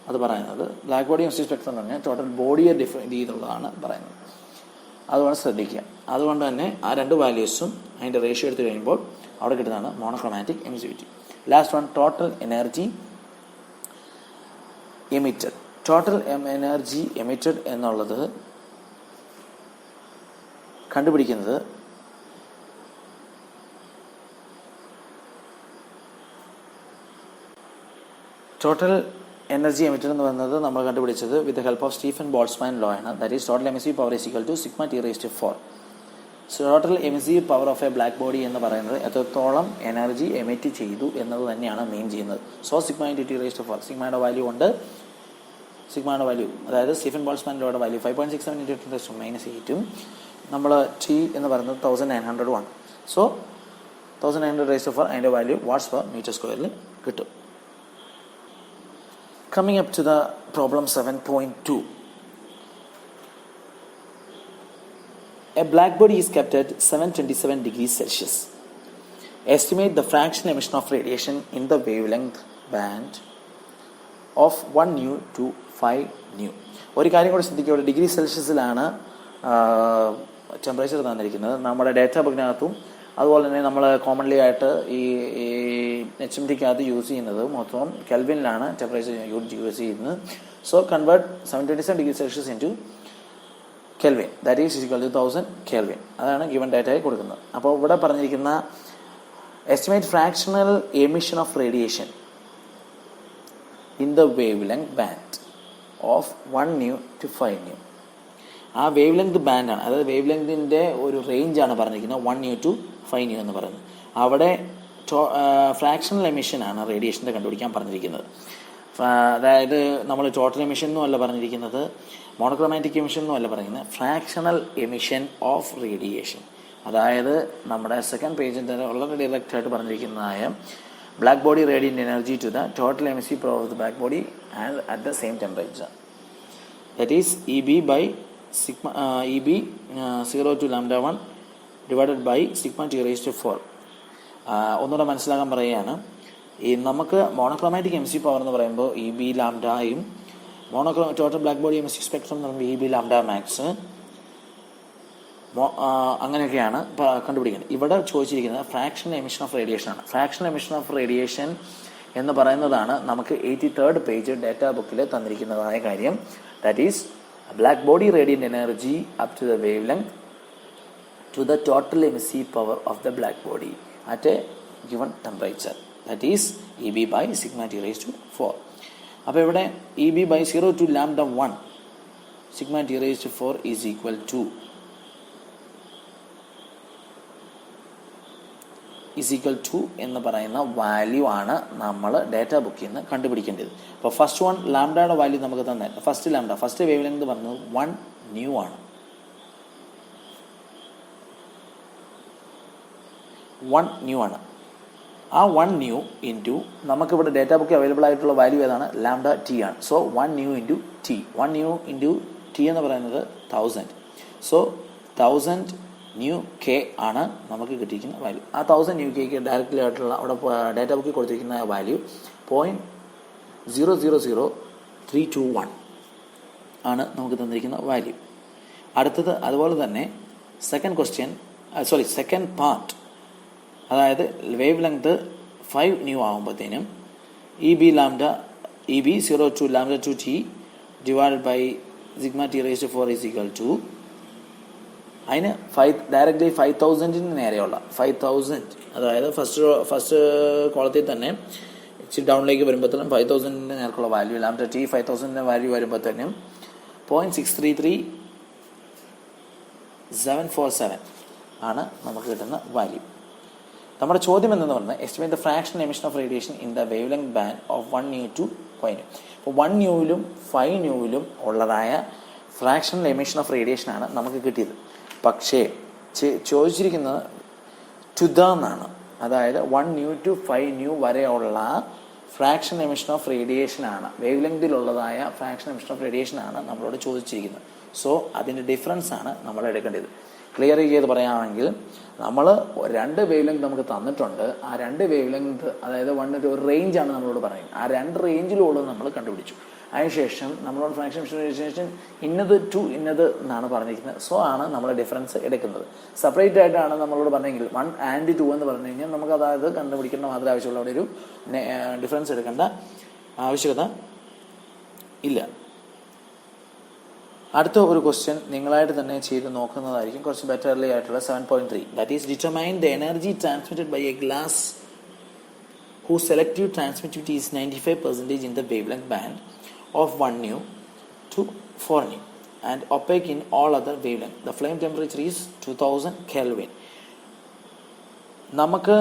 അത് പറയുന്നത്. ബ്ലാക്ക് ബോഡി എമിസീവ് സ്പെക്ട്രം എന്ന് പറഞ്ഞാൽ ടോട്ടൽ ബോഡിയെ ഡിഫൈൻ ചെയ്തുള്ളതാണ് പറയുന്നത്. അതുകൊണ്ട് ശ്രദ്ധിക്കുക. അതുകൊണ്ട് തന്നെ ആ രണ്ട് വാല്യൂസും അതിൻ്റെ റേഷ്യോ എടുത്തു കഴിയുമ്പോൾ അവിടെ കിട്ടുന്നതാണ് monochromatic emissivity. Last one, total energy emitted. Total energy emitted എന്നുള്ളത് കണ്ടുപിടിക്കുന്നത് ടോട്ടൽ എനർജി എമിറ്റഡ് എന്ന് പറയുന്നത് നമ്മൾ കണ്ടുപിടിച്ചത് with the help of Stefan Boltzmann law ആണ്. That is total emissive power is equal to sigma T raised to 4. Total emissive power of a black body എന്ന് പറയുന്നത് എത്രത്തോളം എനർജി എമിറ്റ് ചെയ്തു എന്നത് തന്നെയാണ് മെയിൻ ചെയ്യുന്നത്. So sigma into T raised to 4. സിഗ്മയുടെ value ഉണ്ട്. സിഗ്മയുടെ വാല്യൂ അതായത് സ്റ്റീഫൻ ബോൾട്ട്സ്മാൻ ലോയുടെ വാല്യൂ 5.67 × 10⁻⁸ നമ്മൾ ടി എന്ന് പറയുന്നത് 1901. സോ 1900 റേസ്ഡ് ടു 4 അതിൻ്റെ വാല്യൂ വാട്ട്സ് പെർ മീറ്റർ സ്ക്വയറിൽ കിട്ടും. Coming up to the problem 7.2. A black body is kept at 727 degrees Celsius. Estimate the fractional emission of radiation in the wavelength band of 1 nu to 5 nu. ഒരു കാര്യം കൂടി ശ്രദ്ധിക്കുക, ഇവിടെ degree സെൽഷ്യസിലാണ് temperature തന്നിരിക്കുന്നത്. നമ്മുടെ data ബുക്കിനകത്തും അതുപോലെ തന്നെ നമ്മൾ കോമൺലി ആയിട്ട് ഈ HMT-ക്കകത്ത് യൂസ് ചെയ്യുന്നത് മൊത്തം കെൽവിനിലാണ് ടെമ്പറേച്ചർ യൂസ് ചെയ്യുന്നത്. So convert 727 degree Celsius into kelvin, that is equal to 1000 kelvin. അതാണ് ഗിവൺ ഡേറ്റയായി കൊടുക്കുന്നത്. അപ്പോൾ ഇവിടെ പറഞ്ഞിരിക്കുന്ന estimate fractional emission of radiation in the wavelength band of 1 nu to 5 nu. ആ വേവ് ലെങ്ത് ബാൻഡാണ്, അതായത് വേവ് ലെങ്തിൻ്റെ ഒരു റേഞ്ചാണ് പറഞ്ഞിരിക്കുന്നത് 1 nu to 5 nu എന്ന് പറയുന്നത്. അവിടെ ഫ്രാക്ഷണൽ എമിഷനാണ് റേഡിയേഷൻ്റെ കണ്ടുപിടിക്കാൻ പറഞ്ഞിരിക്കുന്നത്. അതായത് നമ്മൾ ടോട്ടൽ എമിഷൻ എന്നും അല്ല പറഞ്ഞിരിക്കുന്നത്, മോണോക്രോമാറ്റിക് എമിഷൻ എന്നും അല്ല പറഞ്ഞിരിക്കുന്നത്, ഫ്രാക്ഷണൽ എമിഷൻ ഓഫ് റേഡിയേഷൻ. അതായത് നമ്മുടെ സെക്കൻഡ് പേജിൻ്റെ വളരെ ഡയറക്റ്റ് ആയിട്ട് പറഞ്ഞിരിക്കുന്നതായ black body radiant energy to the total emissive power of the black body and at the same temperature, that is EB by sigma EB 0 to lambda 1 divided by sigma t raised to 4. ഒന്നുകൂടെ മനസ്സിലാക്കാൻ പറയുകയാണ്, ഈ നമുക്ക് monochromatic emissive power എന്ന് പറയുമ്പോൾ EB ലാംഡയും total black body emissive spectrum എന്ന് പറയുമ്പോൾ EB ലാംഡ മാക്സ് അങ്ങനെയൊക്കെയാണ് കണ്ടുപിടിക്കുന്നത്. ഇവിടെ ചോദിച്ചിരിക്കുന്നത് ഫ്രാക്ഷണൽ എമിഷൻ ഓഫ് റേഡിയേഷൻ ആണ്. ഫ്രാക്ഷണൽ എമിഷൻ ഓഫ് റേഡിയേഷൻ എന്ന് പറയുന്നതാണ് നമുക്ക് 83rd പേജ് ഡേറ്റാ ബുക്കിൽ തന്നിരിക്കുന്നതായ കാര്യം. That is black body radiant energy up to the wavelength to the total emissive power of the black body at a given temperature, that is EB by sigma t raised to 4. അപ്പോൾ ഇവിടെ EB by 0 to lambda 1 sigma t raised to 4 is equal to is equal to എന്ന് പറയുന്ന value ആണ് നമ്മൾ data ബുക്കിൽ നിന്ന് കണ്ടുപിടിക്കേണ്ടത്. അപ്പോൾ ഫസ്റ്റ് വൺ ലാംഡയുടെ വാല്യൂ നമുക്ക് തന്നെ ഫസ്റ്റ് വേവ് ലെങ്ത് പറഞ്ഞത് 1 ന്യൂ ആണ്. 1 ന്യൂ ആണ്. ആ 1 ന്യൂ ഇൻറ്റു നമുക്കിവിടെ ഡേറ്റ ബുക്കിൽ അവൈലബിൾ ആയിട്ടുള്ള വാല്യൂ ഏതാണ്? ലാംഡ ടി ആണ്. So 1 new into T. 1 new into T എന്ന് പറയുന്നത് 1000. സോ 1000 ന്യൂ കെ ആണ് നമുക്ക് കിട്ടിയിരിക്കുന്ന വാല്യൂ. ആ 1000 ന്യൂ കെക്ക് ഡയറക്റ്റ്ലി ആയിട്ടുള്ള അവിടെ ഡേറ്റ ബുക്കിൽ കൊടുത്തിരിക്കുന്ന വാല്യൂ 0.000321 ആണ് നമുക്ക് തന്നിരിക്കുന്ന വാല്യൂ. അടുത്തത് അതുപോലെ തന്നെ സെക്കൻഡ് പാർട്ട്, അതായത് വേവ് ലെങ്ത് 5 ന്യൂ ആകുമ്പോഴത്തേനും EB 0 to lambda 2t divided by sigma t raised to 4 is equal to അതിന് ഡയറക്റ്റ്ലി 5000 നേരെയുള്ള 5000, അതായത് ഫസ്റ്റ് കോളത്തിൽ തന്നെ ഇച്ചിരി ഡൗണിലേക്ക് വരുമ്പോഴത്തേനും 5000 നേർക്കുള്ള വാല്യൂ ലാംഡ ടി 5000 വാല്യൂ വരുമ്പോഴത്തേനും 0.633747 ആണ് നമുക്ക് കിട്ടുന്ന വാല്യൂ. നമ്മുടെ ചോദ്യം എന്തെന്ന് പറഞ്ഞാൽ estimate the fraction emission of radiation in the wavelength band of 1 new to 5 nu. അപ്പോൾ 1 ന്യൂവിലും 5 ന്യൂവിലും ഉള്ളതായ ഫ്രാക്ഷണൽ എമിഷൻ ഓഫ് റേഡിയേഷനാണ് നമുക്ക് കിട്ടിയത്. പക്ഷേ ചോദിച്ചിരിക്കുന്നത് ടു ദ എന്നാണ്. അതായത് 1 ന്യൂ ടു 5 ന്യൂ വരെയുള്ള ഫ്രാക്ഷൻ എമിഷൻ ഓഫ് റേഡിയേഷനാണ്, വേവ് ലെങ്തിലുള്ളതായ ഫ്രാക്ഷൻ എമിഷൻ ഓഫ് റേഡിയേഷനാണ് നമ്മളോട് ചോദിച്ചിരിക്കുന്നത്. സോ അതിൻ്റെ ഡിഫറൻസ് ആണ് നമ്മൾ എടുക്കേണ്ടത്. ക്ലിയർ ചെയ്ത് പറയുകയാണെങ്കിൽ നമ്മൾ 2 വേവ് ലെങ്ത് നമുക്ക് തന്നിട്ടുണ്ട്. ആ 2 വേവ് ലെങ്ത്, അതായത് ഒരു റേഞ്ചാണ് നമ്മളോട് പറയുന്നത്. ആ 2 റേഞ്ചിലുള്ളത് നമ്മൾ കണ്ടുപിടിച്ചു. അതിനുശേഷം നമ്മളോട് ഫ്രാക്ഷൻ എമിഷൻ ഇന്നത് ടു ഇന്നത് എന്നാണ് പറഞ്ഞിരിക്കുന്നത്. സോ ആണ് നമ്മൾ ഡിഫറൻസ് എടുക്കുന്നത്. സെപ്പറേറ്റ് ആയിട്ടാണ് നമ്മളോട് പറഞ്ഞെങ്കിൽ 1 and 2 എന്ന് പറഞ്ഞു കഴിഞ്ഞാൽ നമുക്ക് അതായത് കണ്ടുപിടിക്കേണ്ട മാത്രമേ ആവശ്യമുള്ള അവിടെ ഒരു ഡിഫറൻസ് എടുക്കേണ്ട ആവശ്യകത ഇല്ല. അടുത്ത ഒരു ക്വസ്റ്റ്യൻ നിങ്ങളായിട്ട് തന്നെ ചെയ്ത് നോക്കുന്നതായിരിക്കും കുറച്ച് ബെറ്റർലി ആയിട്ടുള്ള 7.3. That is determine the energy transmitted by a glass whose selective transmittivity is 95% in the wavelength band of 1 new to 4 new and opaque in all other wavelength. The flame temperature is 2000 Kelvin. നമുക്ക്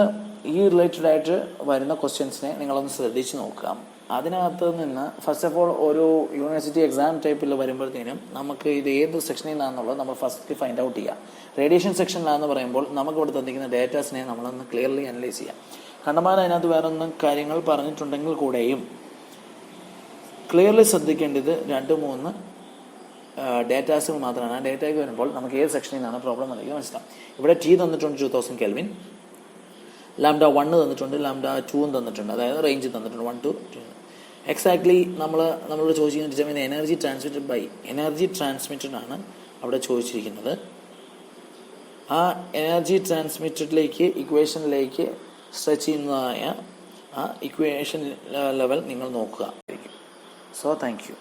ഈ related ആയിട്ട് വരുന്ന ക്വസ്റ്റ്യൻസിനെ നിങ്ങളൊന്ന് ശ്രദ്ധിച്ച് നോക്കാം. അതിനകത്ത് നിന്ന് first of all ഒരു യൂണിവേഴ്സിറ്റി എക്സാം ടൈപ്പിൽ വരുമ്പോഴത്തേനും നമുക്ക് ഇത് ഏത് സെക്ഷനിൽ നിന്നാണെന്നുള്ളത് നമ്മൾ ഫസ്റ്റ് ഫൈൻഡ് ഔട്ട് ചെയ്യുക. റേഡിയേഷൻ സെക്ഷനിലാണെന്ന് പറയുമ്പോൾ നമുക്ക് ഇവിടെ തന്നിരിക്കുന്ന ഡേറ്റാസിനെ നമ്മളൊന്ന് ക്ലിയർലി അനലൈസ് ചെയ്യാം. കണ്ടമാനം അതിനകത്ത് വേറെ ഒന്നും കാര്യങ്ങൾ പറഞ്ഞിട്ടുണ്ടെങ്കിൽ കൂടെയും ക്ലിയർലി ശ്രദ്ധിക്കേണ്ടത് 2-3 ഡേറ്റാസുകൾ മാത്രമാണ്. ആ ഡേറ്റയ്ക്ക് വരുമ്പോൾ നമുക്ക് ഏത് സെക്ഷനിൽ നിന്നാണ് പ്രോബ്ലം വന്നിരിക്കുന്നത് മനസ്സിലാവും. ഇവിടെ ടി തന്നിട്ടുണ്ട് 2000 Kelvin, ലാംഡ 1 തന്നിട്ടുണ്ട്, ലാംഡ 2 തന്നിട്ടുണ്ട്, അതായത് റേഞ്ച് തന്നിട്ടുണ്ട് 1 to 2. എക്സാക്ട്ലി നമ്മളോട് ചോദിച്ചിരിക്കുന്ന എനർജി ട്രാൻസ്മിറ്റഡ് ആണ് അവിടെ ചോദിച്ചിരിക്കുന്നത്. ആ എനർജി ട്രാൻസ്മിറ്റഡിലേക്ക് ഇക്വേഷനിലേക്ക് സ്ട്രെച്ച് ചെയ്യുന്നതായ ആ ഇക്വേഷൻ ലെവൽ നിങ്ങൾ നോക്കുക. So thank you.